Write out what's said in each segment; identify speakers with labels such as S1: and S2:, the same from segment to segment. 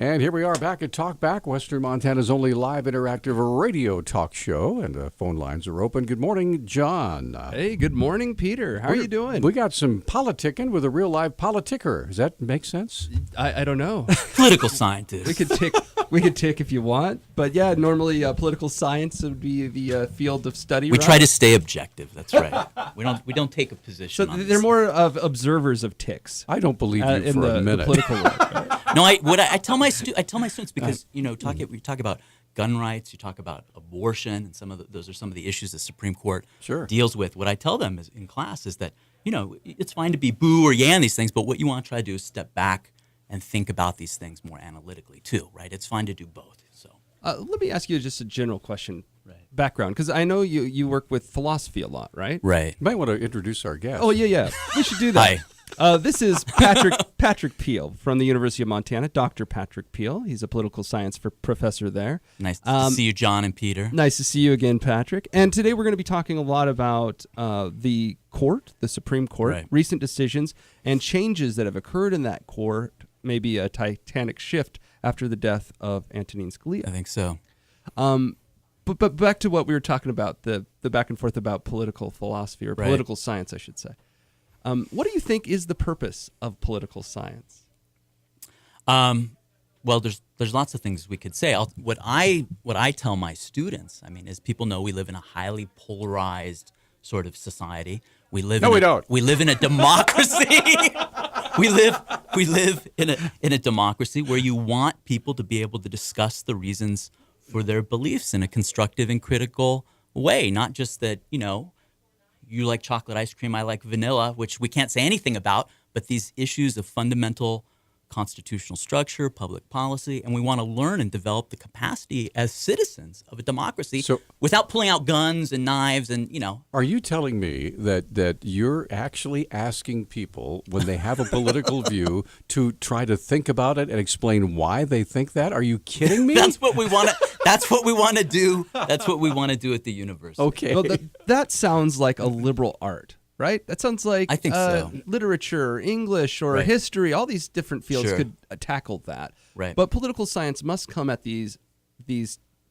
S1: And here we are back at Talk Back, Western Montana's only live interactive radio talk show. And the phone lines are open. Good morning, John.
S2: Hey, good morning, Peter. How are you doing?
S1: We got some politicking with a real live politicker. Does that make sense?
S2: I don't know.
S3: Political scientist.
S2: We could tick if you want. But yeah, normally political science would be the field of study.
S3: We
S2: right?
S3: try to stay objective. That's right. We don't take a position.
S2: So
S3: on
S2: they're
S3: this.
S2: more of observers of ticks.
S1: I don't believe you
S2: in
S1: for
S2: the
S1: a minute.
S2: political world.
S3: No, I tell my students because we talk about gun rights, you talk about abortion, and those are some of the issues the Supreme Court deals with. What I tell them in class is that it's fine to be boo or yeah on these things, but what you want to try to do is step back and think about these things more analytically too. Right? It's fine to do both. So
S2: let me ask you just a general question. Background, because I know you work with philosophy a lot, right?
S3: Right.
S1: You might want to introduce our guest.
S2: Oh yeah. We should do that.
S3: Hi.
S2: This is Patrick Peel from the University of Montana, Dr. Patrick Peel. He's a political science professor there.
S3: Nice to see you, John and Peter.
S2: Nice to see you again, Patrick. And today we're going to be talking a lot about the Supreme Court, recent decisions and changes that have occurred in that court, maybe a titanic shift after the death of Antonin Scalia.
S3: I think so.
S2: But back to what we were talking about, the back and forth about political philosophy or political science, I should say. What do you think is the purpose of political science?
S3: Well, there's lots of things we could say. What I tell my students, as people know, we live in a highly polarized sort of society. We live we don't. We live in a democracy. we live in a democracy where you want people to be able to discuss the reasons for their beliefs in a constructive and critical way, not just that, you like chocolate ice cream, I like vanilla, which we can't say anything about, but these issues of fundamental constitutional structure, public policy, and we want to learn and develop the capacity as citizens of a democracy without pulling out guns and knives and,
S1: Are you telling me that you're actually asking people when they have a political view to try to think about it and explain why they think that? Are you kidding me?
S3: That's what we want to do. That's what we want to do at the university.
S2: Okay. Well, that sounds like a liberal art. Right? That sounds like
S3: I think so.
S2: Literature, English, or history. All these different fields could tackle that.
S3: Right.
S2: But political science must come at these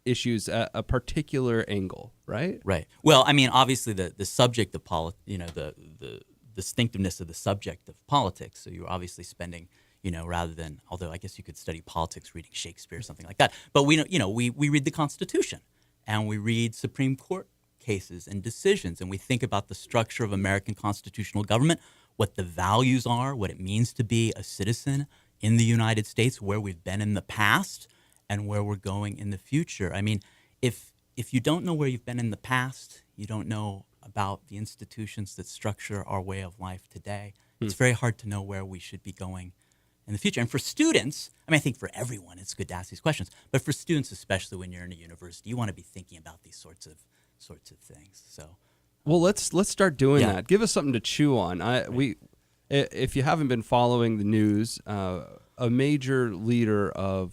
S2: issues at a particular angle, right?
S3: Right. Well, obviously the subject of the distinctiveness of the subject of politics. So you're obviously spending, rather than, although I guess you could study politics reading Shakespeare or something like that. But we read the Constitution and we read Supreme Court cases and decisions, and we think about the structure of American constitutional government, what the values are, what it means to be a citizen in the United States, where we've been in the past and where we're going in the future. If you don't know where you've been in the past, you don't know about the institutions that structure our way of life today, it's very hard to know where we should be going in the future. And for students, I think for everyone it's good to ask these questions, but for students, especially when you're in a university, you want to be thinking about these sorts of things. So,
S2: well, let's start doing that. Give us something to chew on. If you haven't been following the news, a major leader of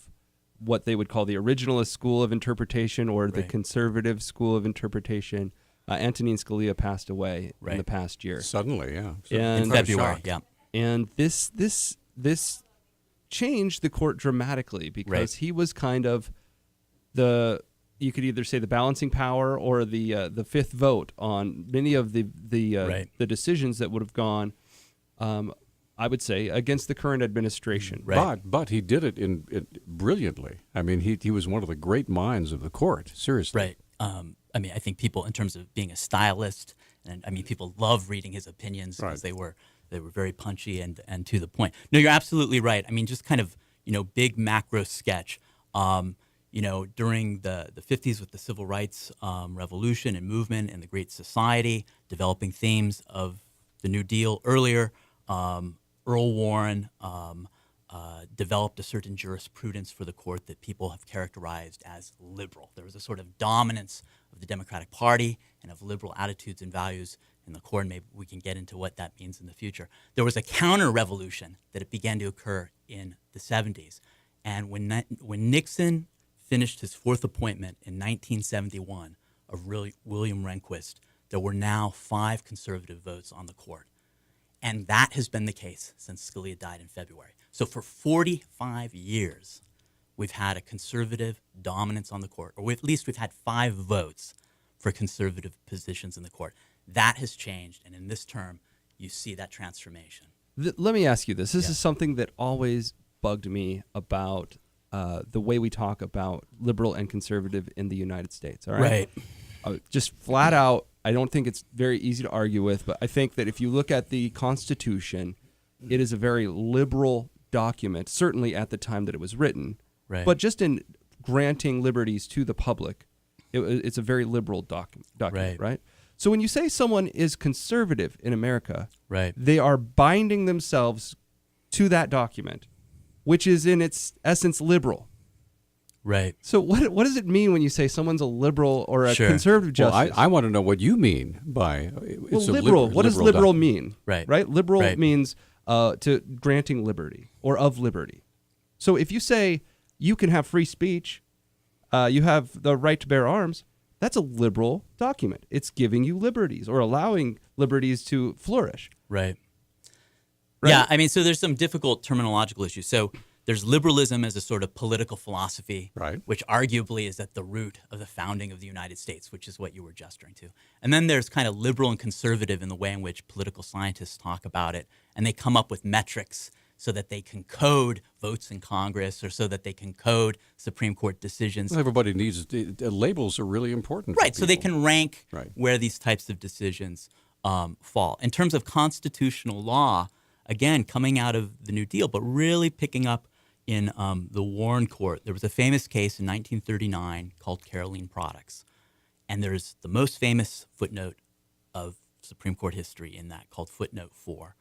S2: what they would call the originalist school of interpretation or the conservative school of interpretation, Antonin Scalia passed away in the past year.
S1: Suddenly, yeah.
S3: In February,
S2: And this changed the court dramatically because he was kind of you could either say the balancing power or the fifth vote on many of the decisions that would have gone, I would say, against the current administration.
S1: But he did it brilliantly. He was one of the great minds of the court. Seriously.
S3: Right. I think people, in terms of being a stylist, and people love reading his opinions because they were very punchy and to the point. No, you're absolutely right. Just kind of big macro sketch. During the 50s with the Civil Rights Revolution and movement and the Great Society, developing themes of the New Deal earlier, Earl Warren developed a certain jurisprudence for the court that people have characterized as liberal. There was a sort of dominance of the Democratic Party and of liberal attitudes and values in the court. Maybe we can get into what that means in the future. There was a counter-revolution that it began to occur in the 70s. And when Nixon finished his fourth appointment in 1971 of William Rehnquist, there were now 5 conservative votes on the court. And that has been the case since Scalia died in February. So for 45 years, we've had a conservative dominance on the court, or at least we've had 5 votes for conservative positions in the court. That has changed, and in this term, you see that transformation.
S2: Let me ask you this. This is something that always bugged me about the way we talk about liberal and conservative in the United States. All right. Just flat out, I don't think it's very easy to argue with, but I think that if you look at the Constitution, it is a very liberal document, certainly at the time that it was written.
S3: Right.
S2: But just in granting liberties to the public, it's a very liberal document, right? So when you say someone is conservative in America, they are binding themselves to that document, which is in its essence liberal.
S3: Right.
S2: So what does it mean when you say someone's a liberal or a conservative justice?
S1: Well, I want to know what you mean by
S2: liberal. What does liberal mean?
S3: Right.
S2: Liberal means to granting liberty or of liberty. So if you say you can have free speech, you have the right to bear arms, that's a liberal document. It's giving you liberties or allowing liberties to flourish.
S3: Right. Yeah, I mean, so there's some difficult terminological issues. So there's liberalism as a sort of political philosophy, which arguably is at the root of the founding of the United States, which is what you were gesturing to. And then there's kind of liberal and conservative in the way in which political scientists talk about it, and they come up with metrics so that they can code votes in Congress or so that they can code Supreme Court decisions.
S1: Well, everybody needs labels are really important.
S3: Right, so they can rank where these types of decisions fall. In terms of constitutional law, again, coming out of the New Deal, but really picking up in the Warren Court, there was a famous case in 1939 called Caroline Products. And there's the most famous footnote of Supreme Court history in that called footnote 4,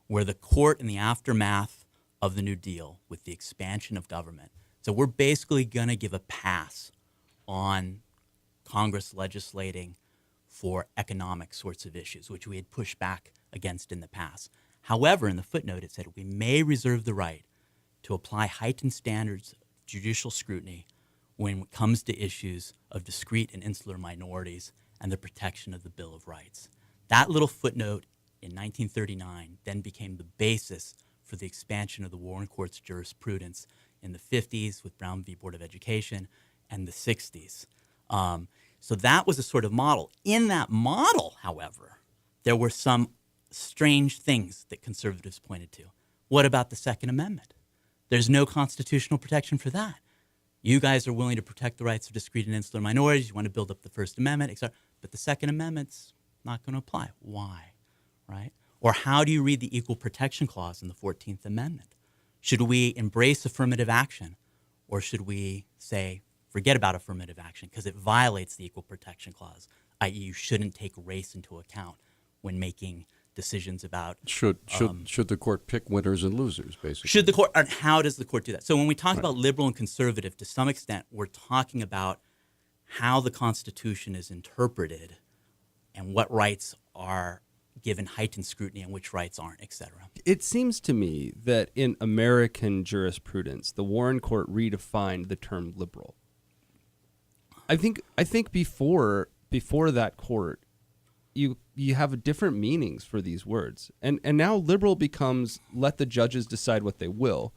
S3: where the court in the aftermath of the New Deal with the expansion of government, so we're basically going to give a pass on Congress legislating for economic sorts of issues, which we had pushed back against in the past. However, in the footnote, it said we may reserve the right to apply heightened standards of judicial scrutiny when it comes to issues of discrete and insular minorities and the protection of the Bill of Rights. That little footnote in 1939 then became the basis for the expansion of the Warren Court's jurisprudence in the 50s with Brown v. Board of Education and the 60s. So that was a sort of model. In that model, however, there were some strange things that conservatives pointed to. What about the Second Amendment? There's no constitutional protection for that. You guys are willing to protect the rights of discrete and insular minorities. You want to build up the First Amendment, etc. But the Second Amendment's not going to apply. Why? Right? Or how do you read the Equal Protection Clause in the 14th Amendment? Should we embrace affirmative action, or should we say, forget about affirmative action because it violates the Equal Protection Clause, i.e. you shouldn't take race into account when making decisions about
S1: should the court pick winners and losers, basically?
S3: Should the court, and how does the court do that? So when we talk about liberal and conservative, to some extent, we're talking about how the Constitution is interpreted and what rights are given heightened scrutiny and which rights aren't, et cetera.
S2: It seems to me that in American jurisprudence, the Warren Court redefined the term liberal. I think before that court, you have different meanings for these words. And now liberal becomes let the judges decide what they will.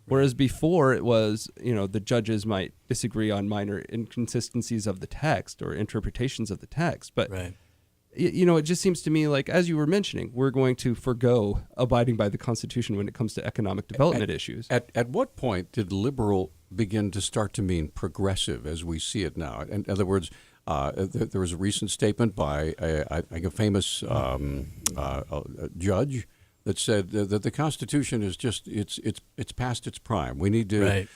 S2: Whereas before it was, the judges might disagree on minor inconsistencies of the text or interpretations of the text. But, it just seems to me like, as you were mentioning, we're going to forgo abiding by the Constitution when it comes to economic development issues.
S1: At what point did liberal begin to start to mean progressive as we see it now? In other words, there was a recent statement by a famous judge that said that the Constitution is just it's past its prime. We need to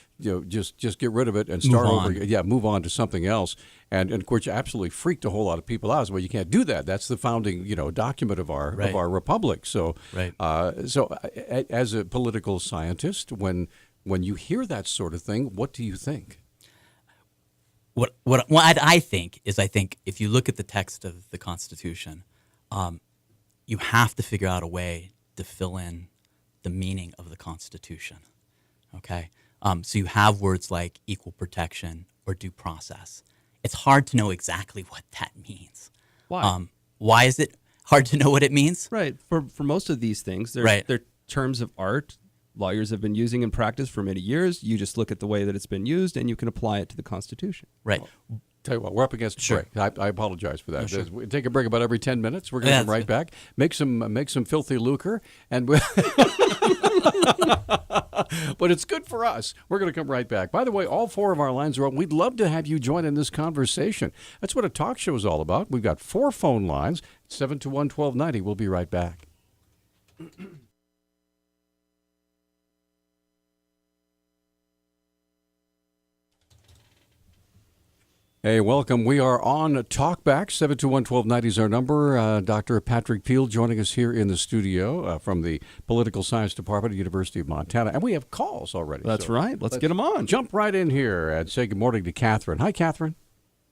S1: just get rid of it and start over. Yeah, move on to something else. And of course, absolutely freaked a whole lot of people out. Well, you can't do that. That's the founding document of our republic. So as a political scientist, when you hear that sort of thing, what do you think?
S3: What I think if you look at the text of the Constitution, you have to figure out a way to fill in the meaning of the Constitution. Okay, so you have words like equal protection or due process. It's hard to know exactly what that means.
S2: Why?
S3: Why is it hard to know what it means?
S2: Right. For most of these things, they're terms of art lawyers have been using in practice for many years. You just look at the way that it's been used, and you can apply it to the Constitution.
S3: Right.
S1: Tell you what, we're up against a break. I apologize for that.
S3: No, sure.
S1: We take a break about every 10 minutes. We're going to come right back. Make some filthy lucre, and but it's good for us. We're going to come right back. By the way, all 4 of our lines are open. We'd love to have you join in this conversation. That's what a talk show is all about. We've got 4 phone lines, 721-1290. We'll be right back. Hey, welcome. We are on Talkback. 721-1290 is our number. Dr. Patrick Peel joining us here in the studio from the Political Science Department at the University of Montana. And we have calls already.
S2: That's right. Let's get them on.
S1: Jump right in here and say good morning to Catherine. Hi, Catherine.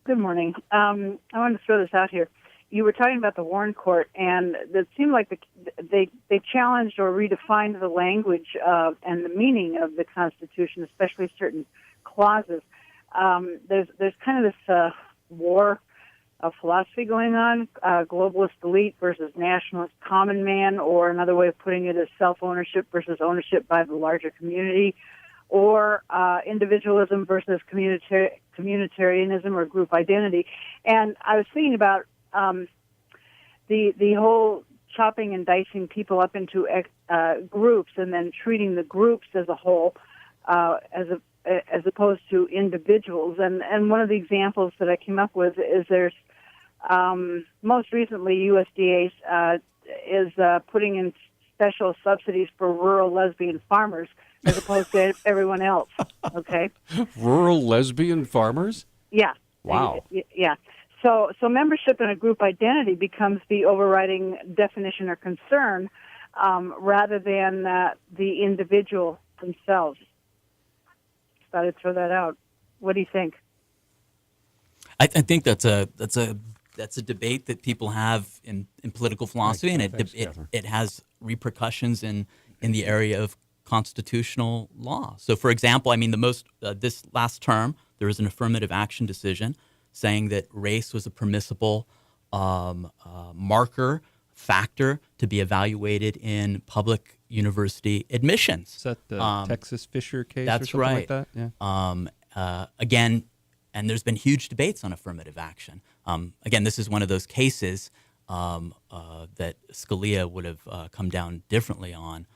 S4: Good morning. I wanted to throw this out here. You were talking about the Warren Court, and it seemed like they challenged or redefined the language and the meaning of the Constitution, especially certain clauses. There's kind of this war of philosophy going on, globalist elite versus nationalist common man, or another way of putting it is self-ownership versus ownership by the larger community, or individualism versus communitarianism or group identity. And I was thinking about the whole chopping and dicing people up into groups and then treating the groups as a whole as opposed to individuals. And one of the examples that I came up with is there's most recently USDA is putting in special subsidies for rural lesbian farmers as opposed to everyone else. Okay.
S1: Rural lesbian farmers?
S4: Yeah.
S1: Wow.
S4: Yeah. So membership in a group identity becomes the overriding definition or concern rather than the individual themselves. Thought I'd throw that out. What do you think?
S3: I think that's a debate that people have in political philosophy, and it has repercussions in the area of constitutional law. So, for example, I mean, this last term there was an affirmative action decision saying that race was a permissible factor to be evaluated in public university admissions.
S2: Is that the Texas Fisher case
S3: that's
S2: or something
S3: right.
S2: like that? Yeah.
S3: Again, and there's been huge debates on affirmative action. Again, this is one of those cases that Scalia would have come down differently on.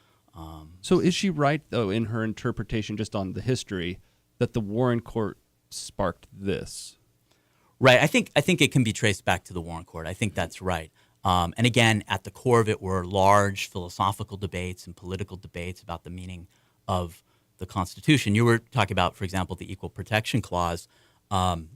S2: So is she right, though, in her interpretation just on the history that the Warren Court sparked this?
S3: Right. I think it can be traced back to the Warren Court. I think that's right. And again, at the core of it were large philosophical debates and political debates about the meaning of the Constitution. You were talking about, for example, the Equal Protection Clause and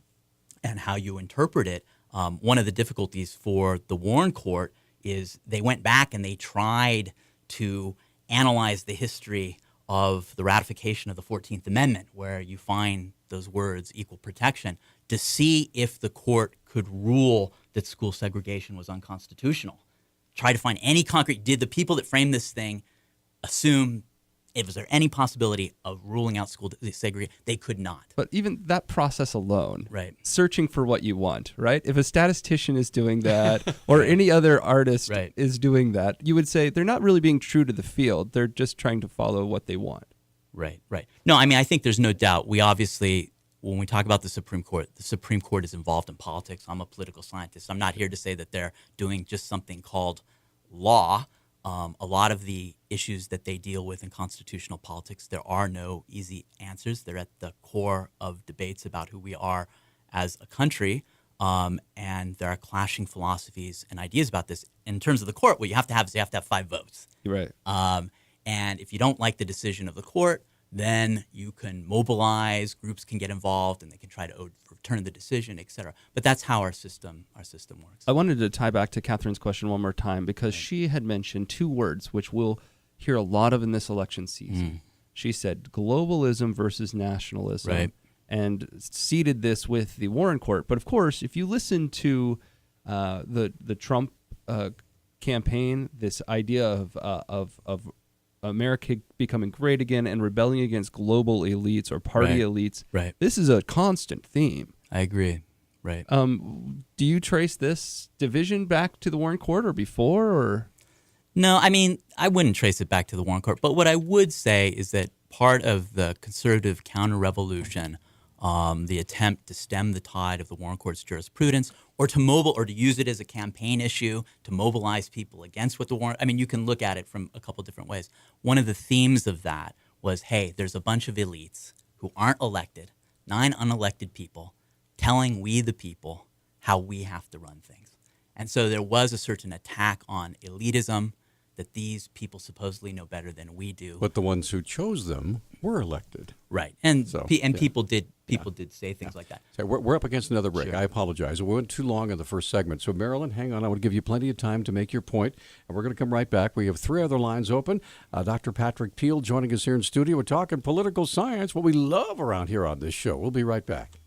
S3: how you interpret it. One of the difficulties for the Warren Court is they went back and they tried to analyze the history of the ratification of the 14th Amendment, where you find those words, equal protection, to see if the court could rule that school segregation was unconstitutional. Try to find any concrete. Did the people that framed this thing assume, was there any possibility of ruling out school segregation? They could not.
S2: But even that process alone,
S3: right,
S2: searching for what you want, right? If a statistician is doing that or any other artist is doing that, you would say they're not really being true to the field. They're just trying to follow what they want.
S3: Right. No, I mean, I think there's no doubt. We obviously, when we talk about the Supreme Court is involved in politics. I'm a political scientist. I'm not here to say that they're doing just something called law. A lot of the issues that they deal with in constitutional politics, there are no easy answers. They're at the core of debates about who we are as a country, and there are clashing philosophies and ideas about this. In terms of the court, what you have to have is 5 votes.
S2: Right.
S3: And if you don't like the decision of the court, then you can mobilize, groups can get involved, and they can try to overturn the decision, et cetera. But that's how our system works.
S2: I wanted to tie back to Catherine's question one more time because she had mentioned 2 words which we'll hear a lot of in this election season. She said globalism versus nationalism,
S3: right,
S2: and seeded this with the Warren Court. But of course, if you listen to the Trump campaign, this idea of America becoming great again and rebelling against global elites or party elites.
S3: Right.
S2: This is a constant theme.
S3: I agree. Right.
S2: Do you trace this division back to the Warren Court or before? Or
S3: No, I mean, I wouldn't trace it back to the Warren Court. But what I would say is that part of the conservative counter-revolution, the attempt to stem the tide of the Warren Court's jurisprudence, or to use it as a campaign issue to mobilize people against what the Warren. I mean, you can look at it from a couple different ways. One of the themes of that was, hey, there's a bunch of elites who aren't elected, 9 unelected people, telling we the people how we have to run things. And so there was a certain attack on elitism, that these people supposedly know better than we do.
S1: But the ones who chose them were elected.
S3: Right. And
S1: So,
S3: people did say things like that.
S1: So we're up against another break.
S3: Sure.
S1: I apologize. We went too long in the first segment. So, Marilyn, hang on. I want to give you plenty of time to make your point, and we're going to come right back. We have 3 other lines open. Dr. Patrick Peel joining us here in studio. We're talking political science, what we love around here on this show. We'll be right back.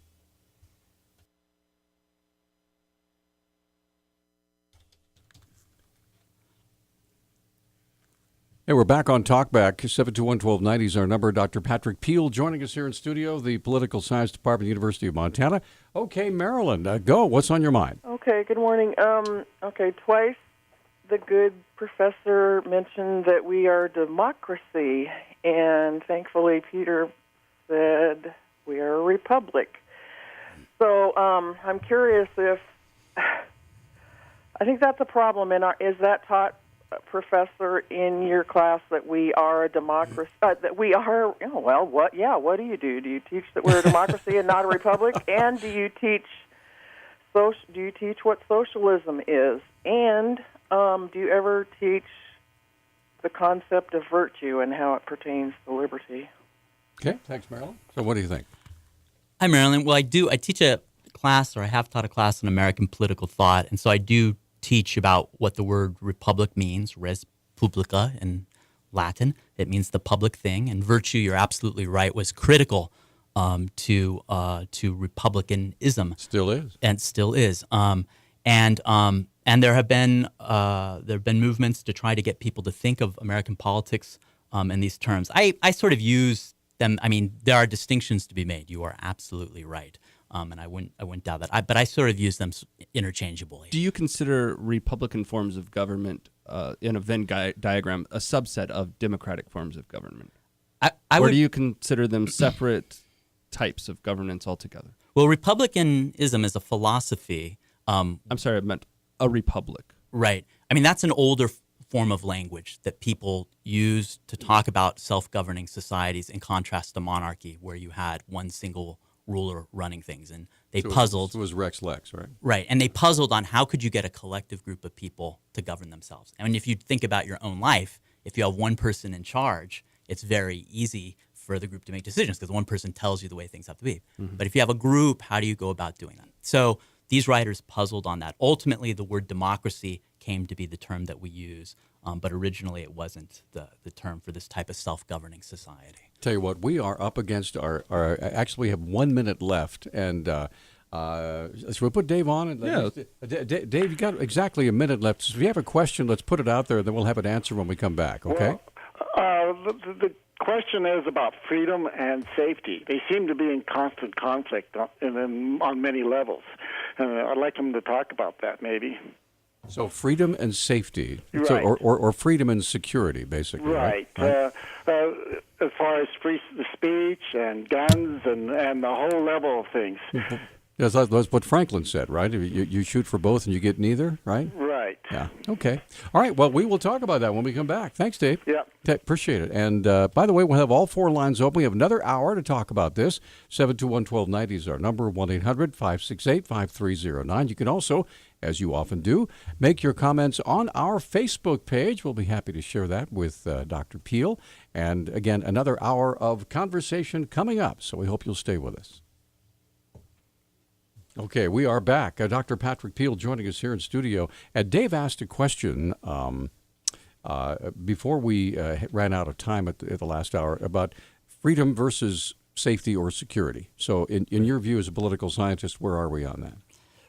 S1: Hey, we're back on Talkback. 721-1290 is our number. Dr. Patrick Peel joining us here in studio, the Political Science Department, University of Montana. Okay, Marilyn, go. What's on your mind?
S5: Okay, good morning. Twice the good professor mentioned that we are a democracy, and thankfully Peter said we are a republic. So I'm curious if I think that's a problem. Is that taught, Professor, in your class, that we are a democracy? That we are. Oh, well, what? Yeah. What do you do? Do you teach that we're a democracy and not a republic? And do you teach what socialism is? And do you ever teach the concept of virtue and how it pertains to liberty?
S1: Okay, thanks, Marilyn. So, what do you think?
S3: Hi, Marilyn. Well, I teach a class, or I have taught a class on American political thought, and so I do teach about what the word republic means, res publica in Latin. It means the public thing, and virtue, you're absolutely right, was critical to republicanism.
S1: Still is.
S3: And still is. And there have been movements to try to get people to think of American politics in these terms. I sort of use them. I mean, there are distinctions to be made. You are absolutely right. And I wouldn't doubt that. But I sort of use them interchangeably.
S2: Do you consider Republican forms of government in a Venn diagram a subset of democratic forms of government? Or do you consider them separate types of governance altogether?
S3: Well, republicanism is a philosophy.
S2: I'm sorry, I meant a republic.
S3: Right. I mean, that's an older form of language that people use to talk about self-governing societies in contrast to monarchy, where you had one single ruler running things, and they puzzled.
S1: It was Rex Lex, right?
S3: Right, and they puzzled on how could you get a collective group of people to govern themselves. And if you think about your own life, if you have one person in charge, it's very easy for the group to make decisions because one person tells you the way things have to be. Mm-hmm. But if you have a group, how do you go about doing that? So these writers puzzled on that. Ultimately, the word democracy came to be the term that we use, but originally it wasn't the term for this type of self-governing society.
S1: Tell you what, we are up against our actually, we have 1 minute left, and should we put Dave on?
S2: Yeah.
S1: Dave, you got exactly a minute left. So if you have a question, let's put it out there, and then we'll have an answer when we come back, okay?
S6: Well, the question is about freedom and safety. They seem to be in constant conflict on many levels. I'd like them to talk about that, maybe.
S1: So freedom and safety,
S6: right.
S1: So, or freedom and security, basically.
S6: Right. As far as free speech and guns and the whole level of things.
S1: Yes, that's what Franklin said, right? You shoot for both and you get neither, right?
S6: Right.
S1: Yeah. Okay. All right. Well, we will talk about that when we come back. Thanks, Dave.
S6: Yeah.
S1: Appreciate it. And by the way, we'll have all 4 lines open. We have another hour to talk about this. 721-1290 is our number, 1-800-568-5309. You can also, as you often do, make your comments on our Facebook page. We'll be happy to share that with Dr. Peel. And again, another hour of conversation coming up. So we hope you'll stay with us. Okay, we are back. Dr. Patrick Peel joining us here in studio. And Dave asked a question before we ran out of time at the last hour about freedom versus safety or security. So in your view as a political scientist, where are we on that?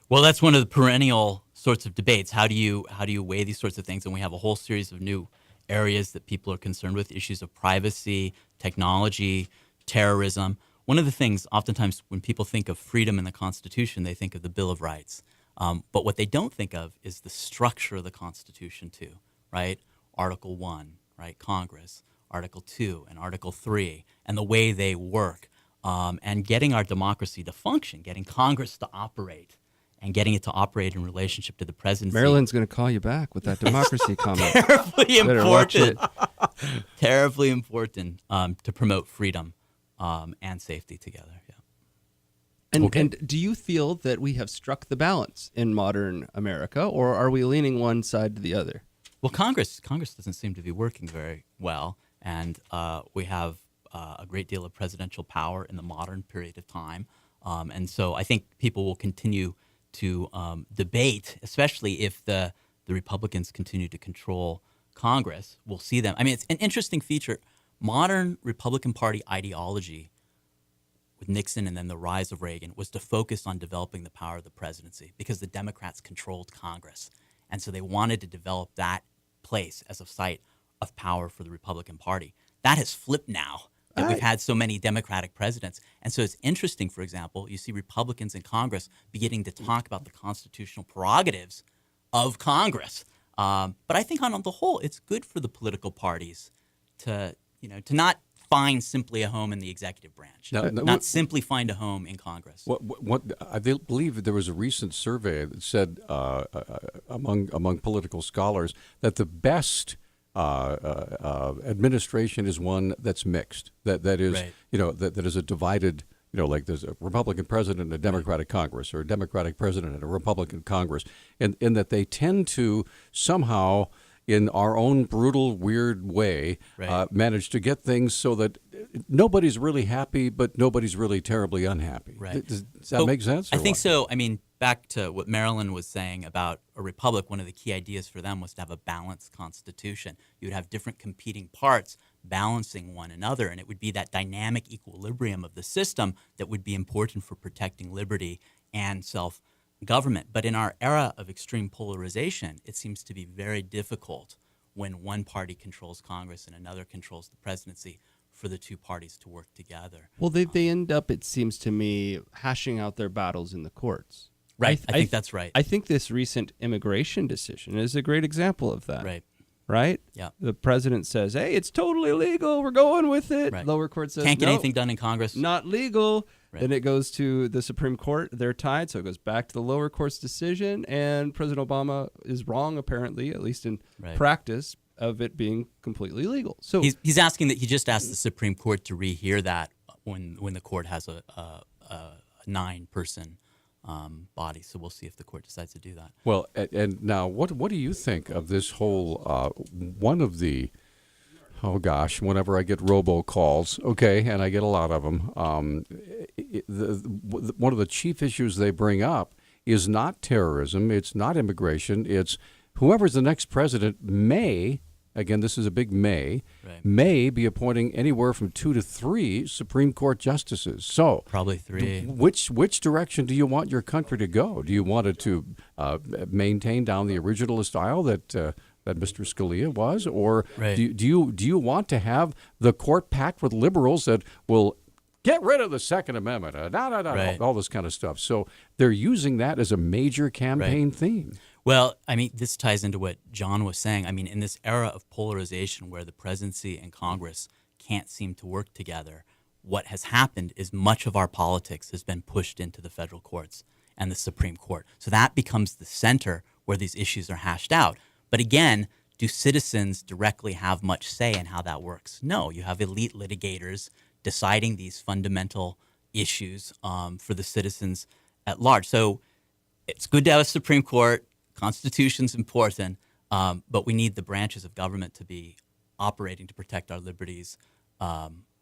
S3: Well, that's one of the perennial sorts of debates. How do you weigh these sorts of things? And we have a whole series of new areas that people are concerned with, issues of privacy, technology, terrorism. One of the things, oftentimes, when people think of freedom in the Constitution, they think of the Bill of Rights. But what they don't think of is the structure of the Constitution, too, right? Article 1, right, Congress, Article 2, and Article 3, and the way they work, and getting our democracy to function, getting Congress to operate, and getting it to operate in relationship to the presidency.
S2: Marilyn's going to call you back with that democracy comment.
S3: Terribly important.
S2: Watch it.
S3: Terribly important to promote freedom and safety together. Yeah.
S2: And do you feel that we have struck the balance in modern America, or are we leaning one side to the other?
S3: Well, Congress doesn't seem to be working very well, and we have a great deal of presidential power in the modern period of time. And so I think people will continue to debate, especially if the Republicans continue to control Congress. We'll see them. I mean, it's an interesting feature. Modern Republican Party ideology with Nixon and then the rise of Reagan was to focus on developing the power of the presidency because the Democrats controlled Congress. And so they wanted to develop that place as a site of power for the Republican Party. That has flipped now that we've had so many Democratic presidents. And so it's interesting, for example, you see Republicans in Congress beginning to talk about the constitutional prerogatives of Congress. But I think on the whole, it's good for the political parties to not find simply a home in the executive branch, not simply find a home in Congress.
S1: What I believe there was a recent survey that said among political scholars that the best administration is one that's mixed. That is,
S3: right.
S1: That is a divided. Like there's a Republican president and a Democratic Congress, or a Democratic president and a Republican Congress, and in that they tend to somehow, in our own brutal, weird way,
S3: right.
S1: Manage to get things so that nobody's really happy, but nobody's really terribly unhappy.
S3: Right.
S1: Does that make sense?
S3: I think so. I mean, back to what Marilyn was saying about a republic, one of the key ideas for them was to have a balanced constitution. You would have different competing parts balancing one another, and it would be that dynamic equilibrium of the system that would be important for protecting liberty and self-government. But in our era of extreme polarization, it seems to be very difficult when one party controls Congress and another controls the presidency for the two parties to work together.
S2: Well, they end up, it seems to me, hashing out their battles in the courts.
S3: Right. I think that's right.
S2: I think this recent immigration decision is a great example of that.
S3: Right. Yeah.
S2: The president says, hey, it's totally legal. We're going with it.
S3: Right.
S2: Lower court says,
S3: can't get
S2: no,
S3: anything done in Congress.
S2: Not legal.
S3: Right.
S2: Then it goes to the Supreme Court. They're tied, so it goes back to the lower court's decision, and President Obama is wrong, apparently, at least in practice, of it being completely legal. So
S3: he's asking that he just asked the Supreme Court to rehear that when the court has a 9-person body. So we'll see if the court decides to do that.
S1: Well, and now what do you think of this whole one of the whenever I get robocalls, and I get a lot of them, one of the chief issues they bring up is not terrorism, it's not immigration, it's whoever's the next president may, again, this is a big may be appointing anywhere from 2 to 3 Supreme Court justices. So
S3: probably 3.
S1: Which direction do you want your country to go? Do you want it to maintain down the originalist style that Mr. Scalia was, or do you want to have the court packed with liberals that will get rid of the Second Amendment, all this kind of stuff? So they're using that as a major campaign theme.
S3: Well, I mean, this ties into what John was saying. I mean, in this era of polarization where the presidency and Congress can't seem to work together, what has happened is much of our politics has been pushed into the federal courts and the Supreme Court. So that becomes the center where these issues are hashed out. But again, do citizens directly have much say in how that works? No, you have elite litigators deciding these fundamental issues for the citizens at large. So it's good to have a Supreme Court. Constitution's important, but we need the branches of government to be operating to protect our liberties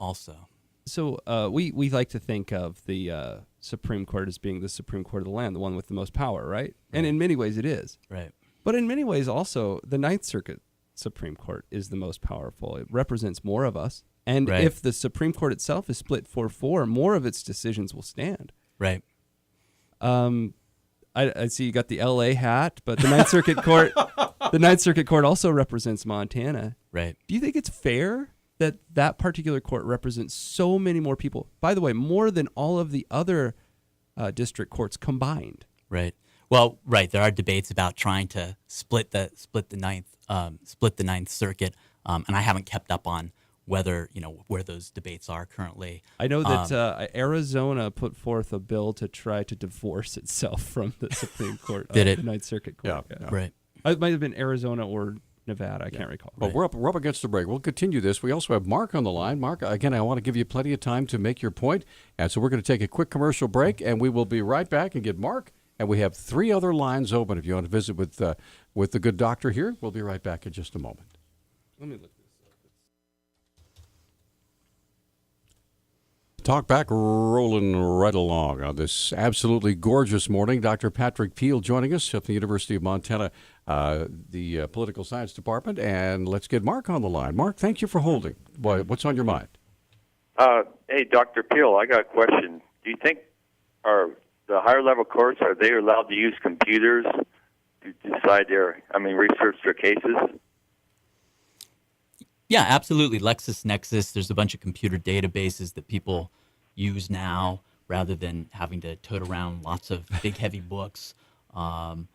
S3: also.
S2: So we like to think of the Supreme Court as being the Supreme Court of the land, the one with the most power, right? And in many ways it is.
S3: Right.
S2: But in many ways also, the Ninth Circuit Supreme Court is the most powerful. It represents more of us. And if the Supreme Court itself is split 4-4, more of its decisions will stand.
S3: Right.
S2: I see you got the L.A. hat, but the Ninth Circuit Court, also represents Montana.
S3: Right.
S2: Do you think it's fair that that particular court represents so many more people? By the way, more than all of the other district courts combined.
S3: Right. Well, there are debates about trying to split the Ninth split the Ninth Circuit, and I haven't kept up on whether where those debates are currently.
S2: I know that Arizona put forth a bill to try to divorce itself from the Supreme Court.
S3: Did it?
S2: The Ninth Circuit Court.
S1: Yeah.
S3: Right.
S2: It might have been Arizona or Nevada. I can't recall.
S1: Well, we're up against the break. We'll continue this. We also have Mark on the line. Mark, again, I want to give you plenty of time to make your point. And so we're going to take a quick commercial break, and we will be right back and get Mark. And we have 3 other lines open if you want to visit with the good doctor here. We'll be right back in just a moment.
S2: Let me look this up.
S1: Talk back, rolling right along on this absolutely gorgeous morning. Dr. Patrick Peel joining us from the University of Montana, the Political Science Department. And let's get Mark on the line. Mark, thank you for holding. What's on your mind?
S7: Hey, Dr. Peel, I got a question. Do you think the higher level courts, are they allowed to use computers to decide research their cases?
S3: Yeah, absolutely. LexisNexis, there's a bunch of computer databases that people use now rather than having to tote around lots of big, heavy books. And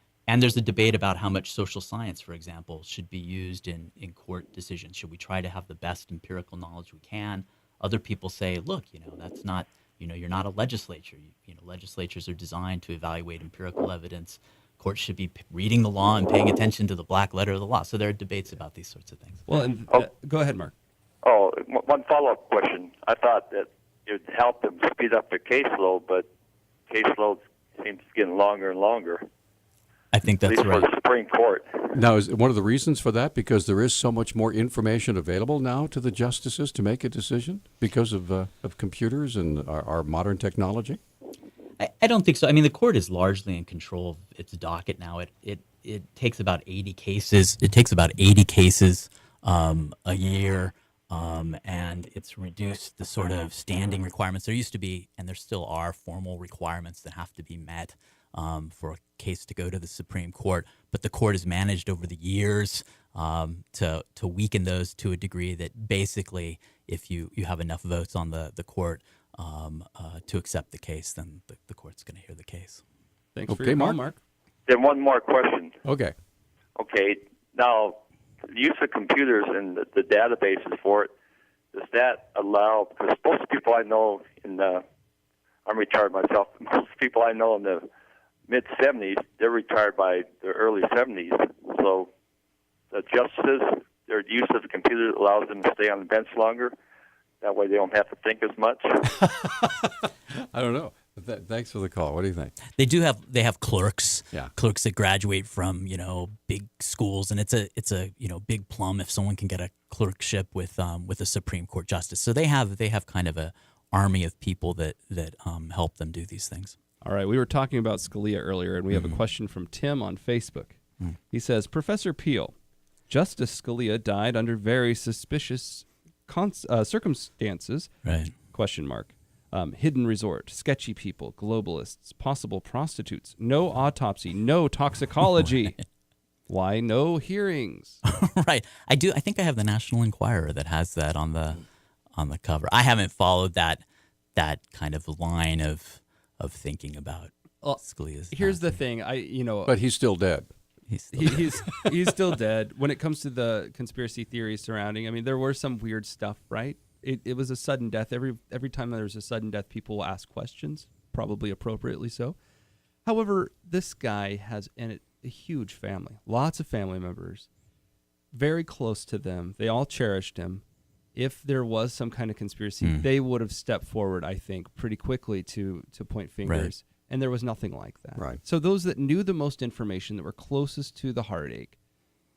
S3: there's a debate about how much social science, for example, should be used in court decisions. Should we try to have the best empirical knowledge we can? Other people say, look, that's not, you're not a legislature. Legislatures are designed to evaluate empirical evidence. Courts should be reading the law and paying attention to the black letter of the law. So there are debates about these sorts of things.
S2: Well, and, go ahead, Mark.
S7: Oh, one follow-up question. I thought that it would help them speed up their caseload, but caseload seems getting longer and longer.
S3: I think that's
S7: at least
S3: right.
S7: For the Supreme Court.
S1: Now, is one of the reasons for that because there is so much more information available now to the justices to make a decision because of computers and our modern technology?
S3: I don't think so. I mean, the court is largely in control of its docket now. It takes about 80 cases. It takes about 80 cases a year, and it's reduced the sort of standing requirements. There used to be, and there still are, formal requirements that have to be met for a case to go to the Supreme Court. But the court has managed over the years to weaken those to a degree that basically, if you have enough votes on the court to accept the case, then the court's going to hear the case.
S2: Thanks for your call, Mark.
S7: Then one more question.
S1: Okay.
S7: Okay. Now, the use of computers and the databases for it, does that allow, because most people I know I'm retired myself, most people I know in the mid-70s, they're retired by the early 70s. So the justices, their use of the computer allows them to stay on the bench longer. That way they don't have to think as much.
S1: I don't know. Thanks for the call. What do you think?
S3: They have clerks.
S1: Yeah.
S3: Clerks that graduate from, big schools, and it's a big plum if someone can get a clerkship with a Supreme Court justice. So they have kind of a army of people that help them do these things.
S2: All right, we were talking about Scalia earlier, and we have a question from Tim on Facebook. He says, Professor Peel, Justice Scalia died under very suspicious circumstances,
S3: right?
S2: Question mark. Hidden resort, sketchy people, globalists, possible prostitutes, no autopsy, no toxicology. Right. Why no hearings?
S3: Right. I think I have the National Enquirer that has that on the cover. I haven't followed that kind of line of thinking about Scalia's.
S2: Here's the thing,
S1: but he's still dead.
S2: He's still dead. When it comes to the conspiracy theories surrounding, there were some weird stuff, right? It was a sudden death. Every time there's a sudden death, people will ask questions, probably appropriately so. However, this guy has a huge family, lots of family members, very close to them. They all cherished him. If there was some kind of conspiracy, they would have stepped forward, I think, pretty quickly to point fingers. Right. And there was nothing like that.
S1: Right.
S2: So those that knew the most information, that were closest to the heartache,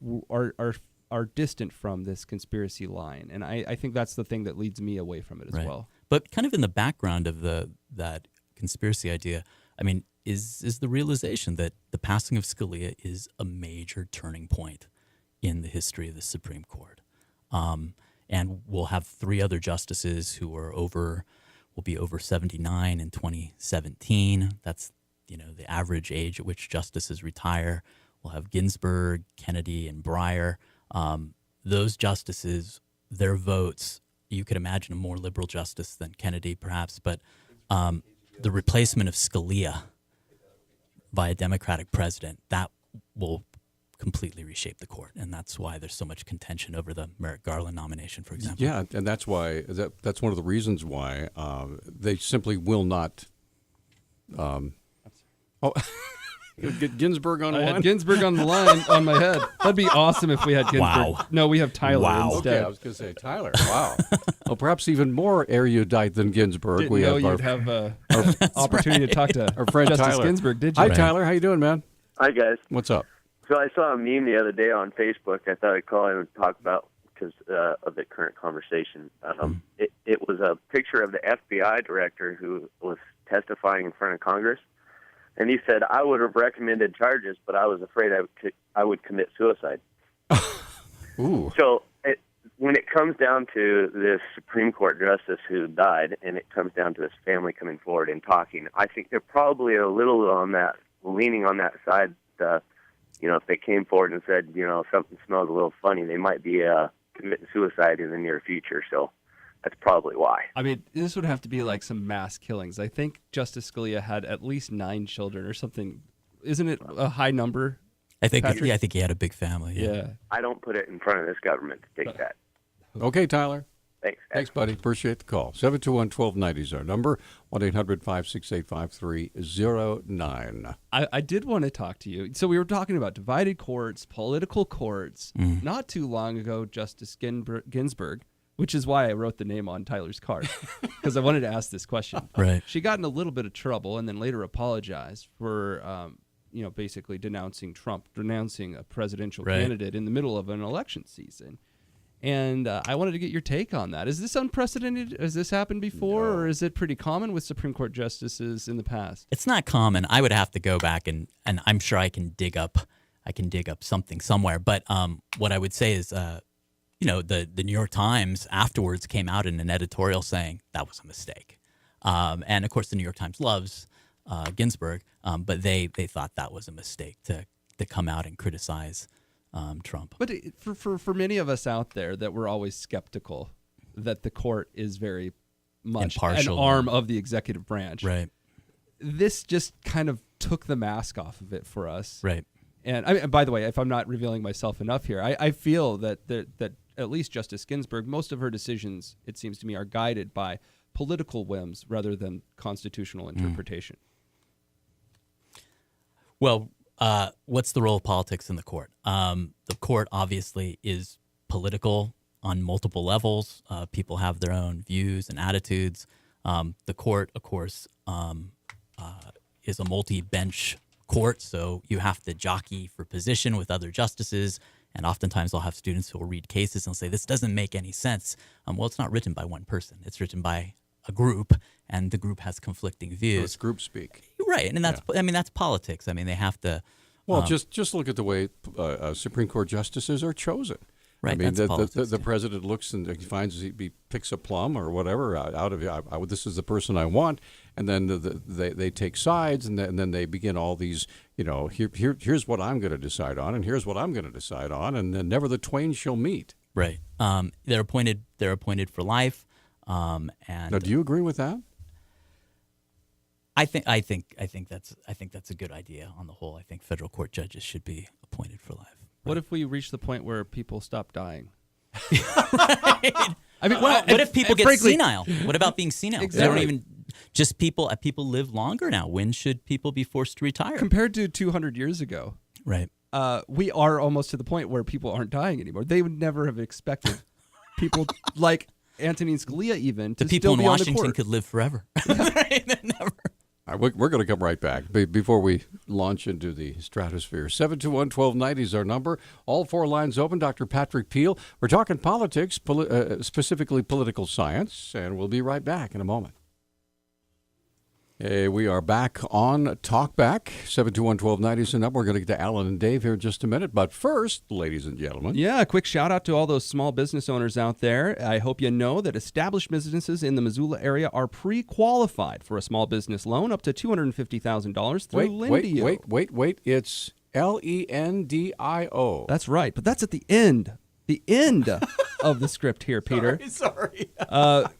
S2: are distant from this conspiracy line. And I think that's the thing that leads me away from it as well.
S3: But kind of in the background of that conspiracy idea, is the realization that the passing of Scalia is a major turning point in the history of the Supreme Court. And we'll have 3 other justices who will be over 79 in 2017. That's, the average age at which justices retire. We'll have Ginsburg, Kennedy, and Breyer. Those justices, their votes, you could imagine a more liberal justice than Kennedy, perhaps, but the replacement of Scalia by a Democratic president, that will completely reshape the court, and that's why there's so much contention over the Merrick Garland nomination, for example.
S1: Yeah, and that's why that's one of the reasons why they simply will not. Ginsburg on
S2: I
S1: one.
S2: had Ginsburg on the line on my head. That'd be awesome if we had Ginsburg.
S3: Wow.
S2: No, we have Tyler instead.
S1: Okay, I was going to say Tyler. Wow. Well, perhaps even more erudite than Ginsburg.
S2: Didn't know you'd have an opportunity to talk to
S1: our friend
S2: Justice
S1: Tyler.
S2: Ginsburg, did you?
S1: Hi, Tyler. How you doing, man?
S8: Hi, guys.
S1: What's up?
S8: So I saw a meme the other day on Facebook. I thought I'd call in and talk about because of the current conversation. It was a picture of the FBI director who was testifying in front of Congress, and he said, "I would have recommended charges, but I was afraid I would commit suicide."
S1: Ooh.
S8: So when it comes down to this Supreme Court justice who died, and it comes down to his family coming forward and talking, I think they're probably a little on that, leaning on that side. If they came forward and said, something smells a little funny, they might be committing suicide in the near future. So that's probably why. I
S2: mean, this would have to be like some mass killings. I think Justice Scalia had at least 9 children or something. Isn't it a high number?
S3: I think he had a big family.
S2: Yeah.
S8: I don't put it in front of this government to take that.
S1: Okay, Tyler.
S8: Thanks.
S1: Thanks, buddy. Appreciate the call. 721-1290 is our number. 1-800-568-5309.
S2: I did want to talk to you. So we were talking about divided courts, political courts. Not too long ago, Justice Ginsburg, which is why I wrote the name on Tyler's card, because I wanted to ask this question.
S3: Right.
S2: She got in a little bit of trouble and then later apologized for, basically denouncing Trump, denouncing a presidential candidate in the middle of an election season. And I wanted to get your take on that. Is this unprecedented? Has this happened before, or is it pretty common with Supreme Court justices in the past?
S3: It's not common. I would have to go back and I'm sure I can dig up something somewhere. But what I would say is, the New York Times afterwards came out in an editorial saying that was a mistake. And of course, the New York Times loves Ginsburg, but they thought that was a mistake to come out and criticize Trump.
S2: But for many of us out there that we're always skeptical that the court is very much
S3: impartial,
S2: an arm of the executive branch.
S3: Right.
S2: This just kind of took the mask off of it for us.
S3: Right.
S2: And by the way, if I'm not revealing myself enough here, I feel that at least Justice Ginsburg, most of her decisions, it seems to me, are guided by political whims rather than constitutional interpretation.
S3: Well, what's the role of politics in the court? The court obviously is political on multiple levels. People have their own views and attitudes. The court, of course, is a multi-bench court, so you have to jockey for position with other justices, and oftentimes I'll have students who will read cases and say, this doesn't make any sense. Well, it's not written by one person. It's written by a group, and the group has conflicting views.
S1: So it's group speak.
S3: Right, and that's that's politics. I mean, they have to...
S1: Well, just look at the way Supreme Court justices are chosen.
S3: Right,
S1: I mean,
S3: that's
S1: the president looks and he finds he picks a plum or whatever out of this is the person I want, and then they take sides, and then they begin all these, here's what I'm going to decide on, and here's what I'm going to decide on, and then never the twain shall meet.
S3: Right. They're appointed for life. And
S1: now, do you agree with that?
S3: I think that's a good idea on the whole. I think federal court judges should be appointed for life.
S2: What if we reach the point where people stop dying?
S3: Right. I mean, what if people get senile? What about being senile?
S2: Exactly.
S3: They don't even just people live longer now. When should people be forced to retire?
S2: Compared to 200 years ago,
S3: right?
S2: We are almost to the point where people aren't dying anymore. They would never have expected people like Antonin Scalia even to
S3: the people
S2: still
S3: in
S2: be
S3: Washington
S2: on the court.
S3: could live forever. Right? Never.
S1: All right, we're going to come right back before we launch into the stratosphere. 721-1290 is our number. All 4 lines open. Dr. Patrick Peel. We're talking politics, specifically political science, and we'll be right back in a moment. Hey, we are back on Talkback. 721-1290 is the number. We're going to get to Alan and Dave here in just a minute. But first, ladies and gentlemen.
S2: Yeah, a quick shout out to all those small business owners out there. I hope you know that established businesses in the Missoula area are pre-qualified for a small business loan up to $250,000 through Lendio.
S1: Wait. It's Lendio.
S2: That's right, but that's at the end. The end of the script here, Peter.
S1: Sorry.
S2: Go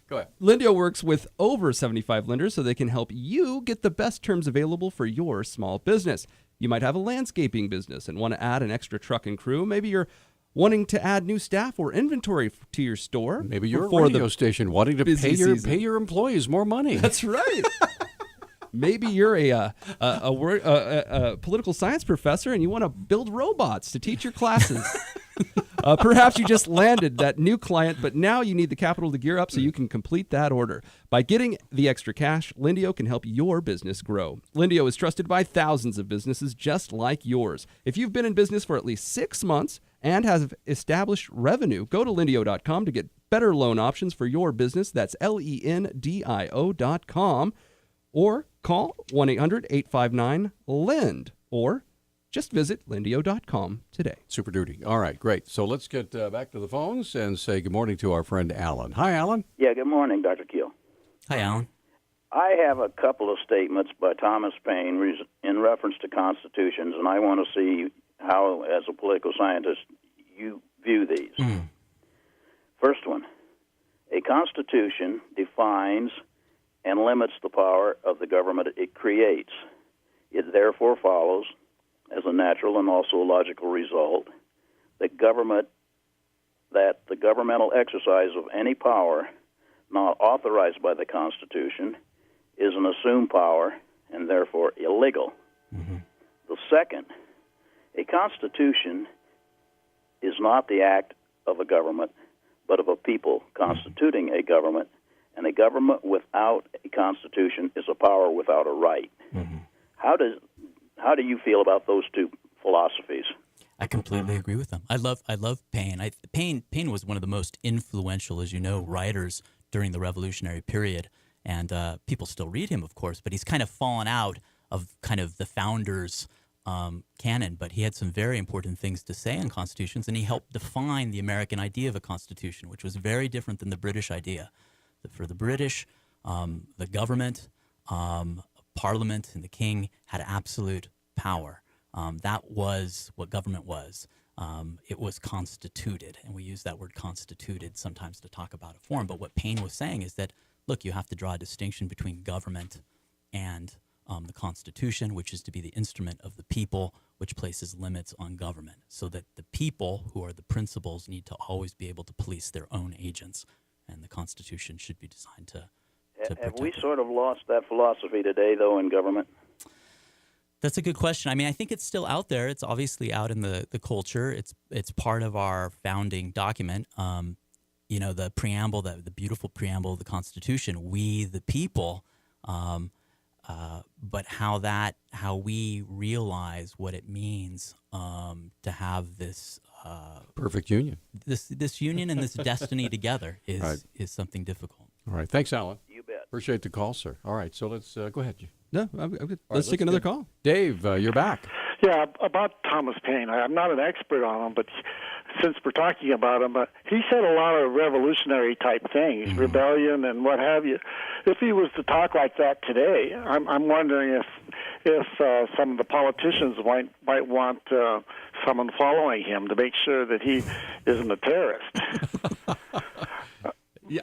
S1: ahead.
S2: Lendio works with over 75 lenders so they can help you get the best terms available for your small business. You might have a landscaping business and want to add an extra truck and crew. Maybe you're wanting to add new staff or inventory to your store.
S1: Maybe you're a radio station wanting to pay your employees more money.
S2: That's right. Maybe you're a political science professor and you want to build robots to teach your classes. Perhaps you just landed that new client, but now you need the capital to gear up so you can complete that order. By getting the extra cash, Lindio can help your business grow. Lindio is trusted by thousands of businesses just like yours. If you've been in business for at least 6 months and have established revenue, go to Lindio.com to get better loan options for your business. That's Lendio.com. Or call 1-800-859-LEND. Or just visit Lendio.com today.
S1: Super duty. All right, great. So let's get back to the phones and say good morning to our friend Alan. Hi, Alan.
S9: Yeah, good morning, Dr. Keel.
S3: Hi, Alan.
S9: I have a couple of statements by Thomas Paine in reference to constitutions, and I want to see how, as a political scientist, you view these. First one, a constitution defines and limits the power of the government it creates. It therefore follows, as a natural and also a logical result, that the governmental exercise of any power not authorized by the Constitution is an assumed power and therefore illegal. The second, a constitution is not the act of a government, but of a people constituting a government, and a government without a constitution is a power without a right. How do you feel about those two philosophies?
S3: I completely agree with them. I love Paine. Paine was one of the most influential, as you know, writers during the Revolutionary period, and people still read him, of course, but he's kind of fallen out of kind of the founders' canon, but he had some very important things to say on constitutions, and he helped define the American idea of a constitution, which was very different than the British idea. For the British, the government, Parliament, and the king had absolute power. That was what government was. It was constituted, and we use that word constituted sometimes to talk about a form. But what Paine was saying is that, look, you have to draw a distinction between government and the Constitution, which is to be the instrument of the people, which places limits on government, so that the people, who are the principals, need to always be able to police their own agents. And the Constitution should be designed to
S9: Have we sort of lost that philosophy today, though, in government?
S3: That's a good question. I mean, I think it's still out there. It's obviously out in the culture. It's part of our founding document. The preamble, the beautiful preamble of the Constitution, we the people, but how we realize what it means to have this
S1: perfect union.
S3: This union and this destiny together is something difficult.
S1: All right. Thanks, Alan.
S9: You bet.
S1: Appreciate the call, sir. All right. So let's go ahead.
S2: No, I'm good. Let's take another call.
S1: Dave, you're back.
S6: Yeah, about Thomas Paine. I'm not an expert on him, but since we're talking about him, he said a lot of revolutionary type things, rebellion and what have you. If he was to talk like that today, I'm wondering if some of the politicians might want someone following him to make sure that he isn't a terrorist.
S2: Yeah,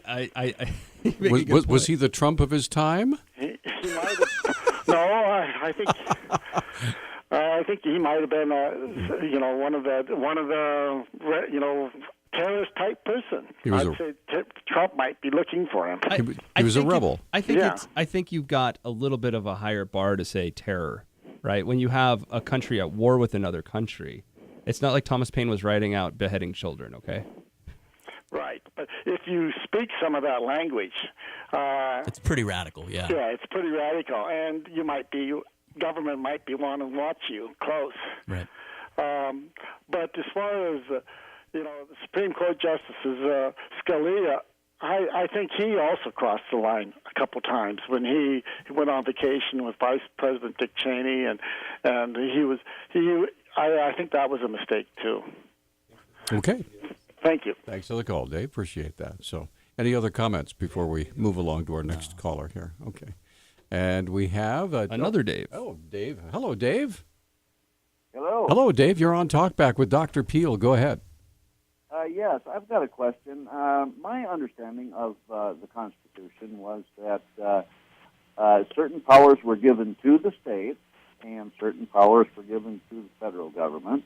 S1: was he the Trump of his time?
S6: He might have. No, I think he might have been, one of the terrorist type person. I'd say Trump might be looking for him.
S1: He was a rebel.
S2: I think you've got a little bit of a higher bar to say terror, right? When you have a country at war with another country, it's not like Thomas Paine was writing out beheading children. Okay.
S6: Right, but if you speak some of that language,
S3: it's pretty radical. Yeah.
S6: Yeah, it's pretty radical, and government might be wanting to watch you close.
S3: Right.
S6: But as far as the Supreme Court Justices, Scalia, I think he also crossed the line a couple times when he went on vacation with Vice President Dick Cheney, and I think that was a mistake too.
S1: Okay.
S6: Thank you.
S1: Thanks for the call, Dave. Appreciate that. So, any other comments before we move along to our next caller here? Okay. And we have
S2: another Dave.
S1: Oh, Dave. Hello, Dave.
S10: Hello.
S1: Hello, Dave. You're on Talkback with Dr. Peel. Go ahead.
S10: Yes, I've got a question. My understanding of the Constitution was that certain powers were given to the states, and certain powers were given to the federal government.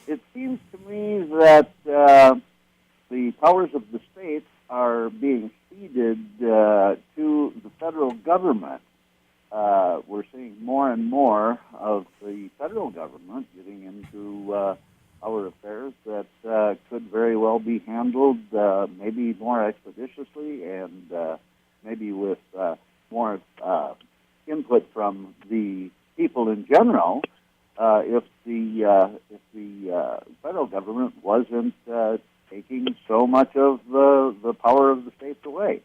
S10: It seems to me that the powers of the states are being ceded to the federal government. We're seeing more and more of the federal government getting into our affairs that could very well be handled maybe more expeditiously and maybe with more input from the people in general. If the federal government wasn't taking so much of the power of the states away.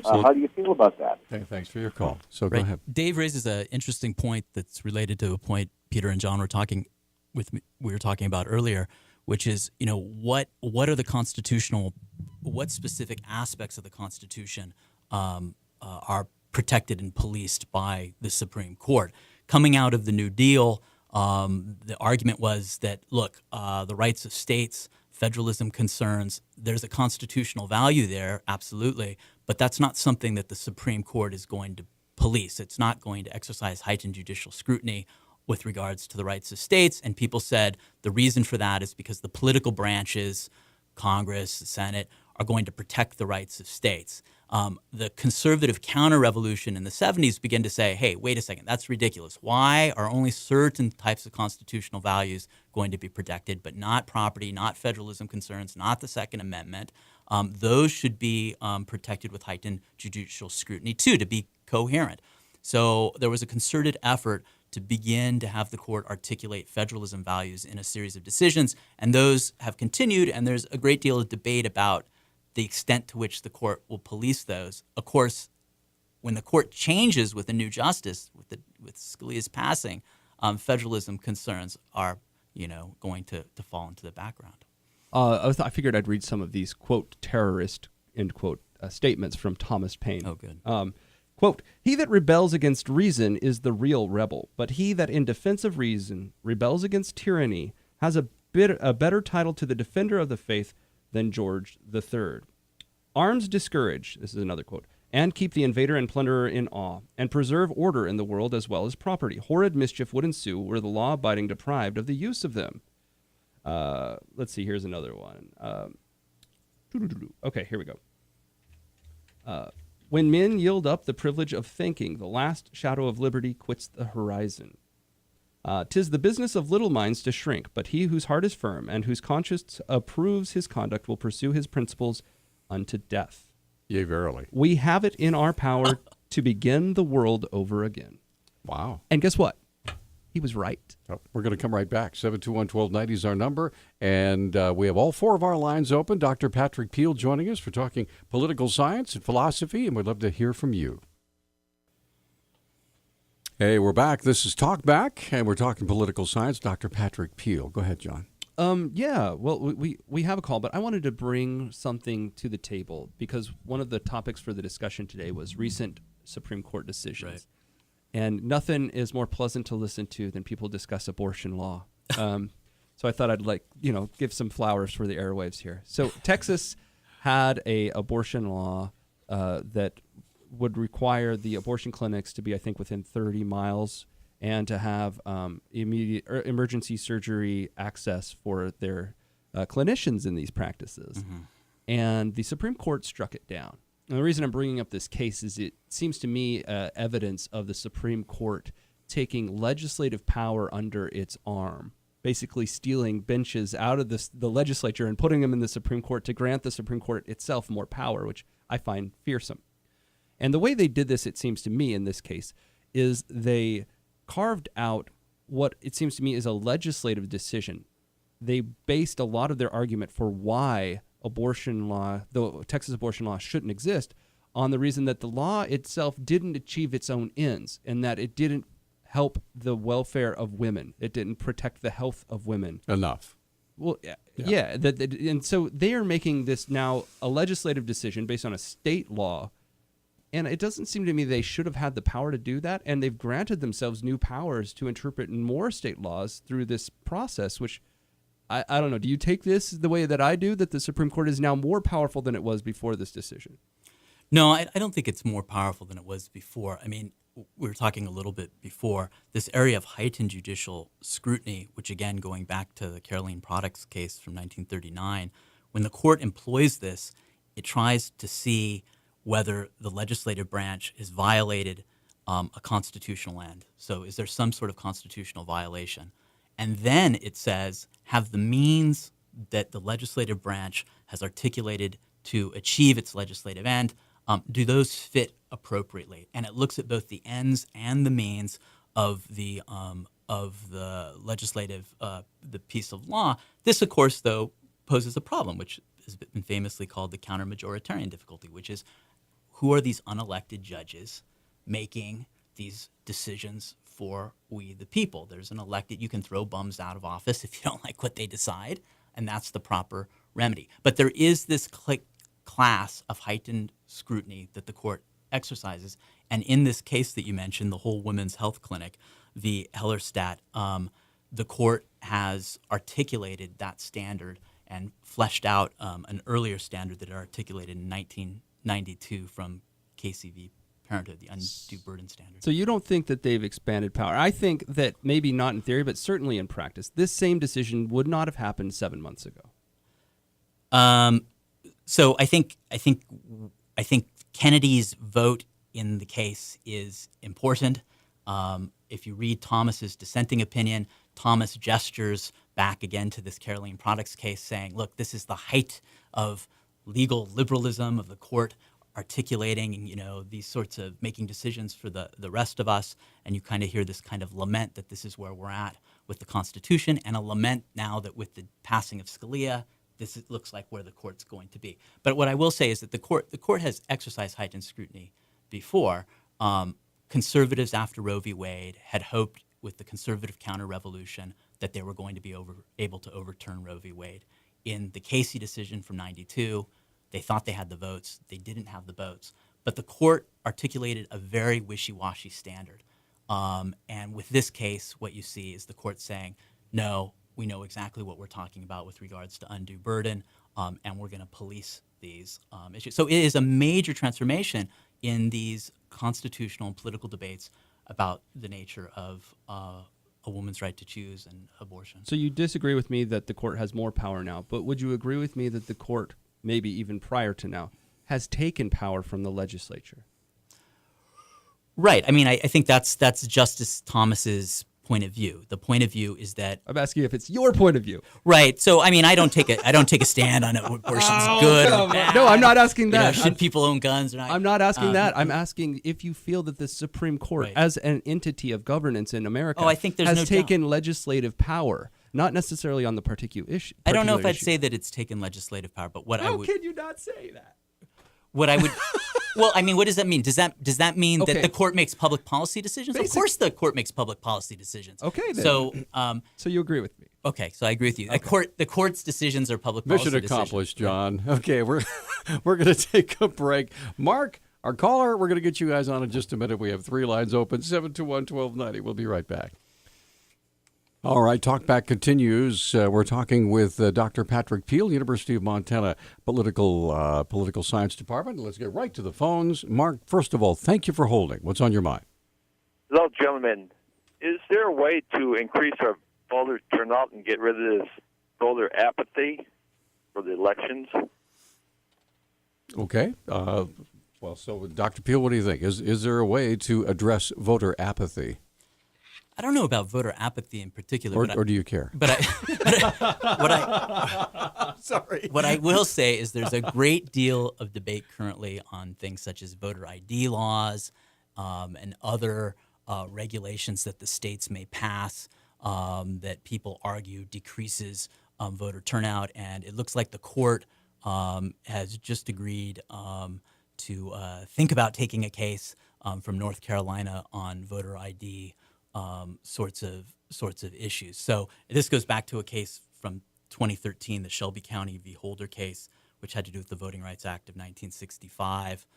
S10: How do you feel about that?
S1: Okay, thanks for your call. So go ahead.
S3: Dave raises an interesting point that's related to a point Peter and John were talking about earlier, which is, what are the what specific aspects of the Constitution are protected and policed by the Supreme Court? Coming out of the New Deal, the argument was that, look, the rights of states, federalism concerns, there's a constitutional value there, absolutely, but that's not something that the Supreme Court is going to police. It's not going to exercise heightened judicial scrutiny with regards to the rights of states. And people said the reason for that is because the political branches, Congress, the Senate, are going to protect the rights of states. The conservative counter-revolution in the 70s began to say, hey, wait a second, that's ridiculous. Why are only certain types of constitutional values going to be protected, but not property, not federalism concerns, not the Second Amendment? Those should be protected with heightened judicial scrutiny, too, to be coherent. So there was a concerted effort to begin to have the court articulate federalism values in a series of decisions, and those have continued, and there's a great deal of debate about the extent to which the court will police those. Of course, when the court changes with a new justice, with Scalia's passing, federalism concerns are, going to fall into the background.
S2: I figured I'd read some of these, quote, terrorist, end quote, statements from Thomas Paine.
S3: Oh, good.
S2: Quote, he that rebels against reason is the real rebel, but he that in defense of reason rebels against tyranny has a better title to the defender of the faith than George III. Arms discourage, this is another quote, and keep the invader and plunderer in awe, and preserve order in the world as well as property. Horrid mischief would ensue were the law-abiding deprived of the use of them. Let's see, here's another one. Okay, here we go. When men yield up the privilege of thinking, the last shadow of liberty quits the horizon. 'Tis the business of little minds to shrink, but he whose heart is firm and whose conscience approves his conduct will pursue his principles unto death.
S1: Yea, verily.
S2: We have it in our power to begin the world over again.
S1: Wow.
S2: And guess what? He was right.
S1: Oh, we're going to come right back. 721-1290 is our number, and we have all four of our lines open. Dr. Patrick Peel joining us for talking political science and philosophy, and we'd love to hear from you. Hey, we're back. This is Talk Back, and we're talking political science. Dr. Patrick Peel. Go ahead, John.
S2: Yeah, well, we have a call, but I wanted to bring something to the table because one of the topics for the discussion today was recent Supreme Court decisions.
S3: Right.
S2: And nothing is more pleasant to listen to than people discuss abortion law. So I thought I'd give some flowers for the airwaves here. So Texas had a abortion law that would require the abortion clinics to be, I think, within 30 miles and to have immediate emergency surgery access for their clinicians in these practices. Mm-hmm. And the Supreme Court struck it down. And the reason I'm bringing up this case is it seems to me evidence of the Supreme Court taking legislative power under its arm, basically stealing benches out of the legislature and putting them in the Supreme Court to grant the Supreme Court itself more power, which I find fearsome. And the way they did this, it seems to me in this case, is they carved out what it seems to me is a legislative decision. They based a lot of their argument for why abortion law, the Texas abortion law shouldn't exist, on the reason that the law itself didn't achieve its own ends and that it didn't help the welfare of women. It didn't protect the health of women.
S1: Enough.
S2: Well, yeah. And so they are making this now a legislative decision based on a state law, and it doesn't seem to me they should have had the power to do that, and they've granted themselves new powers to interpret more state laws through this process, which I don't know. Do you take this the way that I do, that the Supreme Court is now more powerful than it was before this decision?
S3: No, I don't think it's more powerful than it was before. I mean, we were talking a little bit before, this area of heightened judicial scrutiny, which again, going back to the Caroline Products case from 1939, when the court employs this, it tries to see whether the legislative branch has violated a constitutional end. So is there some sort of constitutional violation? And then it says, have the means that the legislative branch has articulated to achieve its legislative end, do those fit appropriately? And it looks at both the ends and the means of the legislative, the piece of law. This, of course, though, poses a problem, which has been famously called the counter-majoritarian difficulty, which is who are these unelected judges making these decisions for we the people? There's an elected, you can throw bums out of office if you don't like what they decide, and that's the proper remedy. But there is this class of heightened scrutiny that the court exercises. And in this case that you mentioned, the whole women's health clinic, the Hellerstadt, the court has articulated that standard and fleshed out an earlier standard that it articulated in 1992 from KCV Parenthood, the undue burden standard.
S2: So you don't think that they've expanded power? I think that maybe not in theory, but certainly in practice, this same decision would not have happened 7 months ago.
S3: So I think Kennedy's vote in the case is important. If you read Thomas's dissenting opinion, Thomas gestures back again to this Caroline Products case saying, look, this is the height of legal liberalism of the court articulating, these sorts of making decisions for the rest of us. And you kind of hear this kind of lament that this is where we're at with the Constitution, and a lament now that with the passing of Scalia, looks like where the court's going to be. But what I will say is that the court has exercised heightened scrutiny before. Conservatives after Roe v. Wade had hoped with the conservative counter-revolution that they were going to be able to overturn Roe v. Wade. In the Casey decision from 92, they thought they had the votes. They didn't have the votes. But the court articulated a very wishy-washy standard. And with this case, what you see is the court saying, no, we know exactly what we're talking about with regards to undue burden, and we're going to police these issues. So it is a major transformation in these constitutional and political debates about the nature of a woman's right to choose and abortion.
S2: So you disagree with me that the court has more power now, but would you agree with me that the court, maybe even prior to now, has taken power from the legislature?
S3: Right. I mean, I think that's Justice Thomas's point of view. The point of view is that
S2: I'm asking if it's your point of view.
S3: Right. So I mean, I don't take a stand on abortion's good or bad.
S2: No, I'm not asking that.
S3: Should people own guns or not?
S2: I'm not asking that. I'm asking if you feel that the Supreme Court, as an entity of governance in America,
S3: I think there's
S2: has
S3: no
S2: taken legislative power, not necessarily on the particular issue.
S3: I don't know if I'd say that it's taken legislative power, but what I would.
S2: How can you not say that?
S3: What I would, well, I mean, what does that mean? Does that mean that the court makes public policy decisions? Of course, the court makes public policy decisions.
S2: Okay, then.
S3: So
S2: you agree with me?
S3: Okay, so I agree with you. Okay. The court's decisions are public policy
S1: decisions. Mission accomplished, John. Okay, we're going to take a break. Mark, our caller, we're going to get you guys on in just a minute. We have 3 lines open: 721-1290. We'll be right back. All right, Talkback continues. We're talking with Dr. Patrick Peel, University of Montana Political Science Department. Let's get right to the phones. Mark, first of all, thank you for holding. What's on your mind?
S7: Hello, gentlemen. Is there a way to increase our voter turnout and get rid of this voter apathy for the elections?
S1: Okay. Well, so Dr. Peel, what do you think? Is there a way to address voter apathy?
S3: I don't know about voter apathy in particular.
S1: Or do you care?
S3: What I will say is there's a great deal of debate currently on things such as voter ID laws and other regulations that the states may pass that people argue decreases voter turnout. And it looks like the court has just agreed to think about taking a case from North Carolina on voter ID sorts of issues. So this goes back to a case from 2013, the Shelby County v. Holder case, which had to do with the Voting Rights Act of 1965.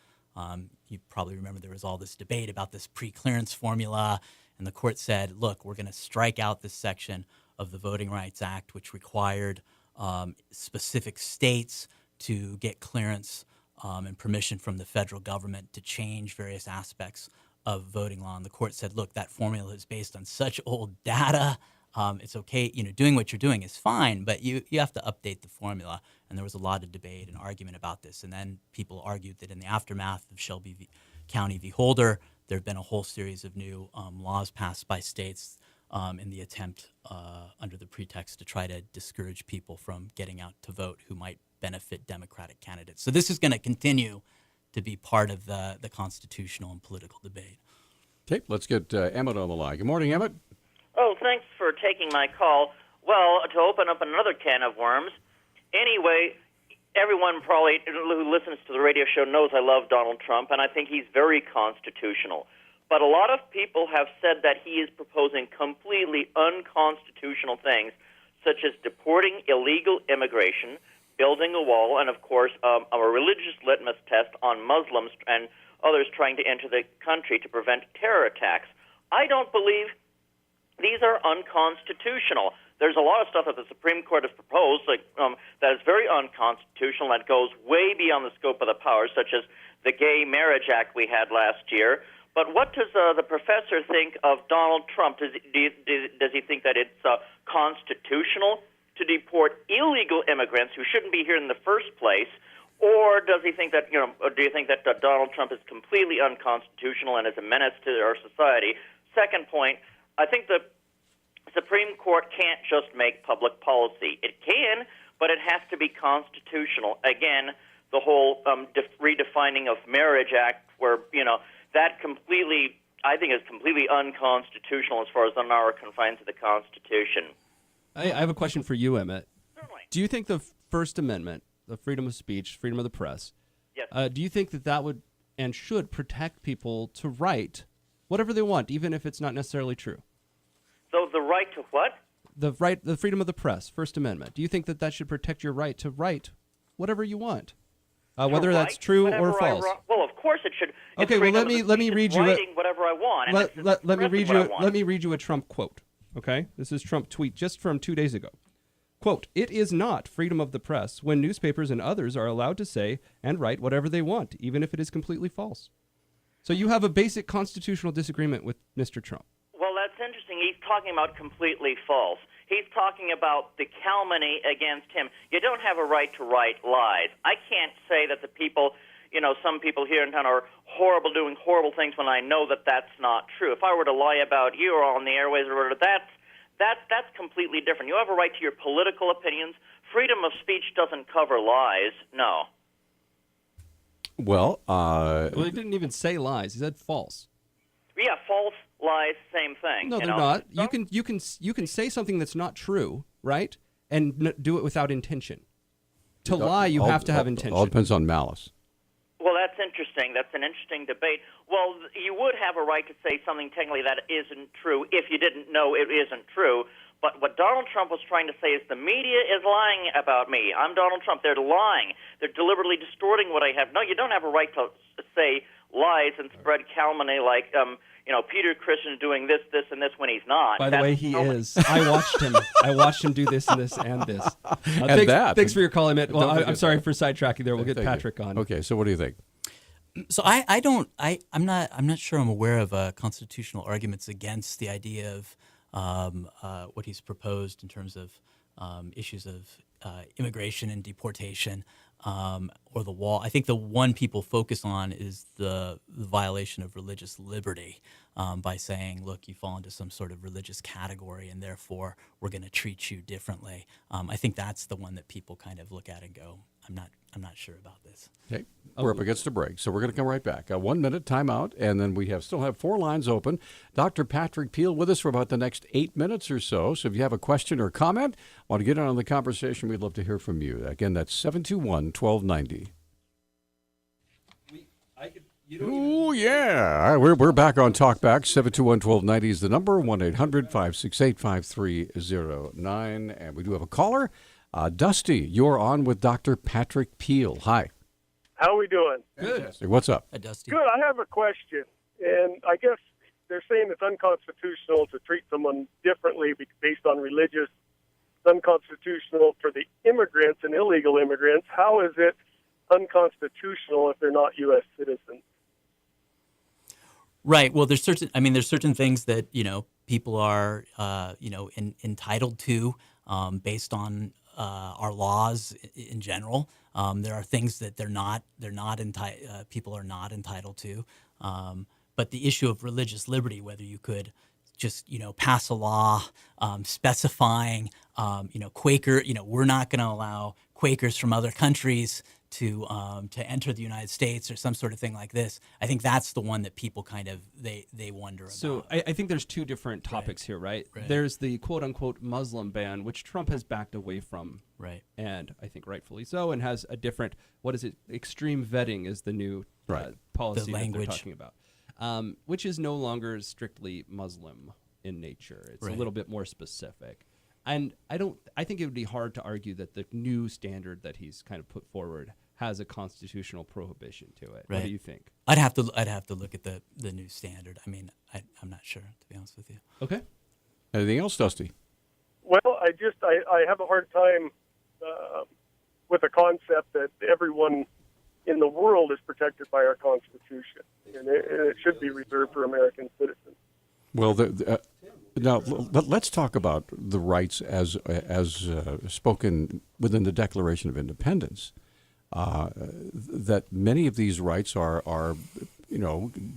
S3: You probably remember there was all this debate about this pre-clearance formula, and the court said, look, we're going to strike out this section of the Voting Rights Act, which required specific states to get clearance and permission from the federal government to change various aspects of voting law. And the court said, look, that formula is based on such old data. It's okay, doing what you're doing is fine, but you have to update the formula. And there was a lot of debate and argument about this. And then people argued that in the aftermath of Shelby County v. Holder, there have been a whole series of new laws passed by states in the attempt under the pretext to try to discourage people from getting out to vote who might benefit Democratic candidates. So this is going to continue to be part of the constitutional and political debate.
S1: Okay, let's get Emmett on the line. Good morning, Emmett.
S11: Oh, thanks for taking my call. Well, to open up another can of worms, anyway, everyone probably who listens to the radio show knows I love Donald Trump, and I think he's very constitutional. But a lot of people have said that he is proposing completely unconstitutional things, such as deporting illegal immigration, building a wall, and, of course, a religious litmus test on Muslims and others trying to enter the country to prevent terror attacks. I don't believe these are unconstitutional. There's a lot of stuff that the Supreme Court has proposed that is very unconstitutional, that goes way beyond the scope of the powers, such as the Gay Marriage Act we had last year. But what does the professor think of Donald Trump? Does he think that it's constitutional to deport illegal immigrants who shouldn't be here in the first place, or does he think that do you think that Donald Trump is completely unconstitutional and is a menace to our society? Second point, I think the Supreme Court can't just make public policy. It can, but it has to be constitutional. Again, the whole redefining of Marriage Act, where that completely, I think, is completely unconstitutional as far as the narrow confines of the Constitution.
S2: I have a question for you, Emmett.
S11: Certainly.
S2: Do you think the First Amendment, the freedom of speech, freedom of the press,
S11: yes.
S2: Do you think that would and should protect people to write whatever they want, even if it's not necessarily true?
S11: So the right to what?
S2: The freedom of the press, First Amendment. Do you think that should protect your right to write whatever you want, whether that's true or false?
S11: Well, of course it should.
S2: Okay, well let me read you
S11: whatever I want.
S2: Let me read you a Trump quote. Okay, this is Trump tweet just from 2 days ago. Quote, "It is not freedom of the press when newspapers and others are allowed to say and write whatever they want, even if it is completely false." So you have a basic constitutional disagreement with Mr. Trump.
S11: Well, that's interesting. He's talking about completely false. He's talking about the calumny against him. You don't have a right to write lies. I can't say that the people, some people here in town are horrible, doing horrible things when I know that that's not true. If I were to lie about you or on the airways or whatever, that's completely different. You have a right to your political opinions. Freedom of speech doesn't cover lies. No.
S1: Well,
S2: he didn't even say lies. He said false.
S11: Yeah, false, lies, same thing.
S2: No, they're not. You can say something that's not true, right? And do it without intention. To lie, you have to have intention.
S1: All depends on malice.
S11: Well, that's interesting. That's an interesting debate. Well, you would have a right to say something technically that isn't true if you didn't know it isn't true. But what Donald Trump was trying to say is the media is lying about me. I'm Donald Trump. They're lying. They're deliberately distorting what I have. No, you don't have a right to say lies and spread calumny like, Peter Christian doing this, and this when he's not.
S2: By the way, he is. I watched him do this and this and this. Thanks for your call, Emmett. Well, I'm sorry for sidetracking there. We'll get Patrick on.
S1: Okay, so what do you think?
S3: So I'm not sure I'm aware of constitutional arguments against the idea of what he's proposed in terms of issues of immigration and deportation or the wall. I think the one people focus on is the violation of religious liberty by saying, look, you fall into some sort of religious category and therefore we're going to treat you differently. I think that's the one that people kind of look at and go, I'm not sure about this.
S1: Okay, we're up against a break, so we're going to come right back. 1 minute timeout, and then we still have 4 lines open. Dr. Patrick Peel with us for about the next 8 minutes or so. So if you have a question or comment, want to get in on the conversation, we'd love to hear from you. Again, that's 721-1290. Oh, yeah. We're back on Talkback. 721-1290 is the number. 1-800-568-5309. And we do have a caller. Dusty, you're on with Dr. Patrick Peel. Hi.
S12: How are we doing?
S1: Good. Fantastic. What's up?
S3: Hi, Dusty.
S12: Good. I have a question, and I guess they're saying it's unconstitutional to treat someone differently based on religious. It's unconstitutional for the immigrants and illegal immigrants. How is it unconstitutional if they're not U.S. citizens?
S3: Right. Well, there's certain things that, people are, entitled to based on our laws in general. There are things that people are not entitled to. But the issue of religious liberty, whether you could just, pass a law specifying, Quaker, we're not going to allow Quakers from other countries to enter the United States or some sort of thing like this. I think that's the one that people kind of they wonder about.
S2: So I think there's two different topics here, right? There's the quote unquote Muslim ban, which Trump has backed away from,
S3: right?
S2: And I think rightfully so, and has a different extreme vetting is the new policy that they're talking about, which is no longer strictly Muslim in nature. It's a little bit more specific. And I think it would be hard to argue that the new standard that he's kind of put forward has a constitutional prohibition to it. What do you think?
S3: I'd have to look at the new standard. I mean, I'm not sure, to be honest with you.
S2: Okay.
S1: Anything else, Dusty?
S12: Well, I have a hard time with the concept that everyone in the world is protected by our Constitution, and it should be reserved for American citizens.
S1: Well, now let's talk about the rights as spoken within the Declaration of Independence. That many of these rights are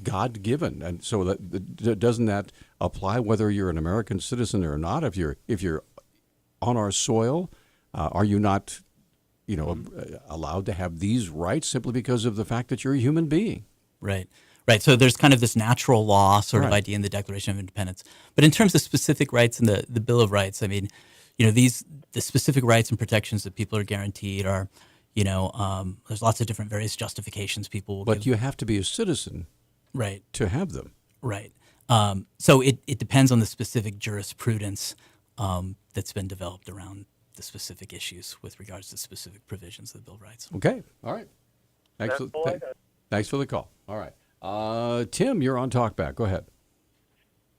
S1: God-given, and so doesn't that apply whether you're an American citizen or not? If you're on our soil, are you not allowed to have these rights simply because of the fact that you're a human being?
S3: Right. Right. So there's kind of this natural law sort of idea in the Declaration of Independence. But in terms of specific rights in the Bill of Rights, I mean, the specific rights and protections that people are guaranteed are, there's lots of different various justifications people will give.
S1: But you have to be a citizen to have them.
S3: Right. So it depends on the specific jurisprudence that's been developed around the specific issues with regards to specific provisions of the Bill of Rights.
S1: Okay. All right. Thanks for the call. All right. Tim, you're on Talkback. Go ahead.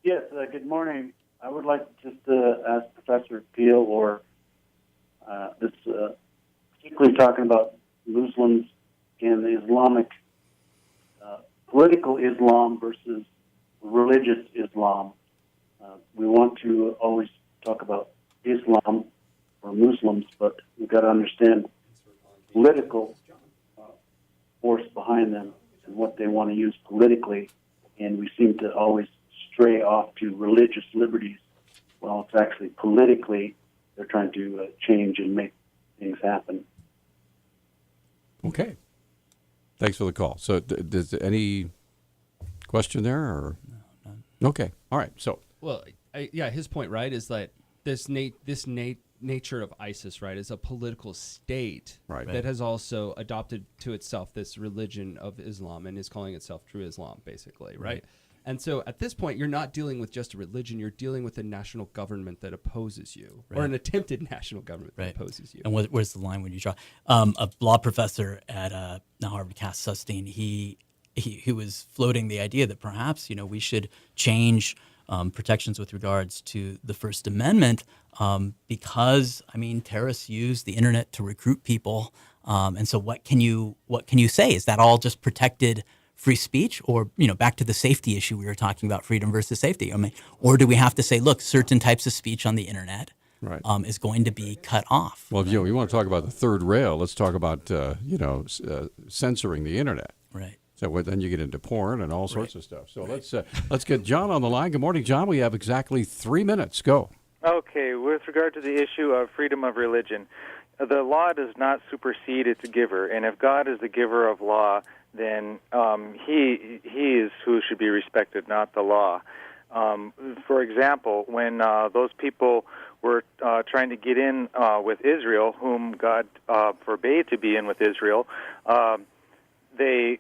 S10: Yes, good morning. I would like just to ask Professor Peel or this, particularly talking about Muslims and the Islamic, political Islam versus religious Islam. We want to always talk about Islam or Muslims, but we've got to understand political force behind them and what they want to use politically, and we seem to always stray off to religious liberties. Well, it's actually politically they're trying to change and make things happen.
S1: Okay. Thanks for the call. So, does any question there? Or?
S3: No, none.
S1: Okay. All right. So,
S2: well, his point, right, is that this nature of ISIS, right, is a political state that has also adopted to itself this religion of Islam and is calling itself True Islam, basically, right? And so at this point, you're not dealing with just a religion, you're dealing with a national government that opposes you, or an attempted national government that opposes you.
S3: And where's the line when you draw? A law professor at Harvard, Cass Sustein, he was floating the idea that perhaps, we should change protections with regards to the First Amendment because, terrorists use the internet to recruit people. And so what can you say? Is that all just protected free speech, or back to the safety issue we were talking about, freedom versus safety? Or do we have to say, look, certain types of speech on the internet is going to be cut off?
S1: Well, if you want to talk about the third rail, let's talk about censoring the internet.
S3: Right.
S1: So then you get into porn and all sorts of stuff. So let's get John on the line. Good morning, John. We have exactly 3 minutes. Go.
S13: Okay. With regard to the issue of freedom of religion, the law does not supersede its giver, and if God is the giver of law, then he is who should be respected, not the law. For example, when those people were trying to get in with Israel, whom God forbade to be in with Israel, they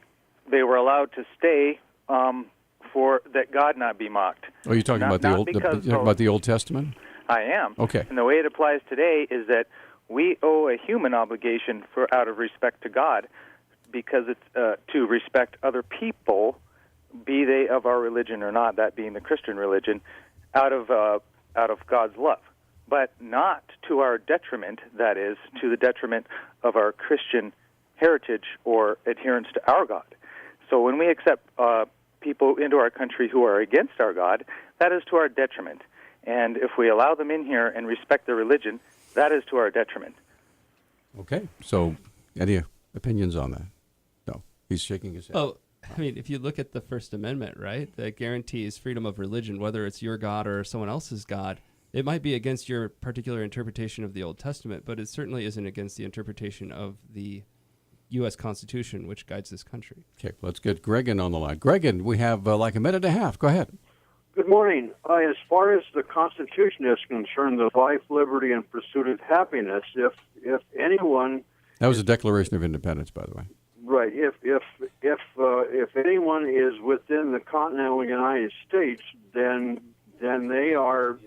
S13: were allowed to stay for that God not be mocked.
S1: Oh, you're talking about the Old Testament?
S13: I am.
S1: Okay.
S13: And the way it applies today is that we owe a human obligation out of respect to God, because it's to respect other people, be they of our religion or not, that being the Christian religion, out of God's love, but not to our detriment, that is, to the detriment of our Christian heritage or adherence to our God. So when we accept people into our country who are against our God, that is to our detriment. And if we allow them in here and respect their religion, that is to our detriment.
S1: Okay. So, any opinions on that? No. He's shaking his head.
S2: Oh, I mean, if you look at the First Amendment, right, that guarantees freedom of religion, whether it's your God or someone else's God. It might be against your particular interpretation of the Old Testament, but it certainly isn't against the interpretation of the U.S. Constitution, which guides this country.
S1: Okay, let's get Gregan on the line. Gregan, we have like a minute and a half. Go ahead.
S14: Good morning. As far as the Constitution is concerned, the life, liberty, and pursuit of happiness, if anyone...
S1: That was a Declaration of Independence, by the way.
S14: Right. If anyone is within the continental United States, then they are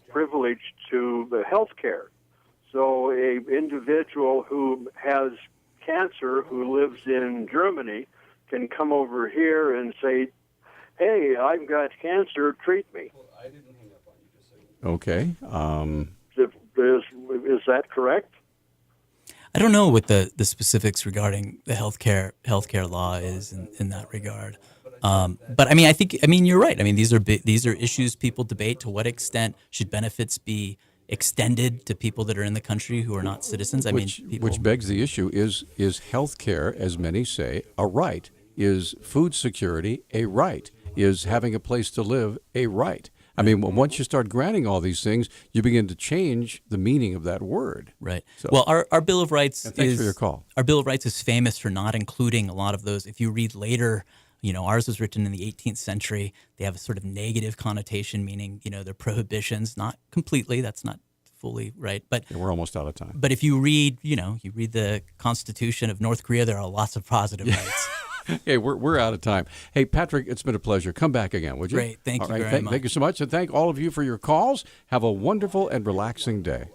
S14: privileged to the health care. So a individual who has cancer who lives in Germany can come over here and say, hey, I've got cancer, treat me.
S1: Okay.
S14: Is that correct?
S3: I don't know what the specifics regarding the healthcare law is in that regard. But I mean, you're right. I mean, these are issues people debate. To what extent should benefits be extended to people that are in the country who are not citizens?
S1: Which begs the issue: is health care, as many say, a right? Is food security a right? Is having a place to live a right? I mean, once you start granting all these things, you begin to change the meaning of that word.
S3: Right. So, well, our Bill of Rights
S1: thanks for your call.
S3: Our Bill of Rights is famous for not including a lot of those. If you read later, ours was written in the 18th century. They have a sort of negative connotation, meaning, they're prohibitions, not completely. That's not fully right. But
S1: yeah, we're almost out of time.
S3: But if you read, you read the Constitution of North Korea, there are lots of positive rights.
S1: Hey, we're out of time. Hey, Patrick, it's been a pleasure. Come back again, would you?
S3: Great. Thank you very much.
S1: Thank you so much. And thank all of you for your calls. Have a wonderful and relaxing day.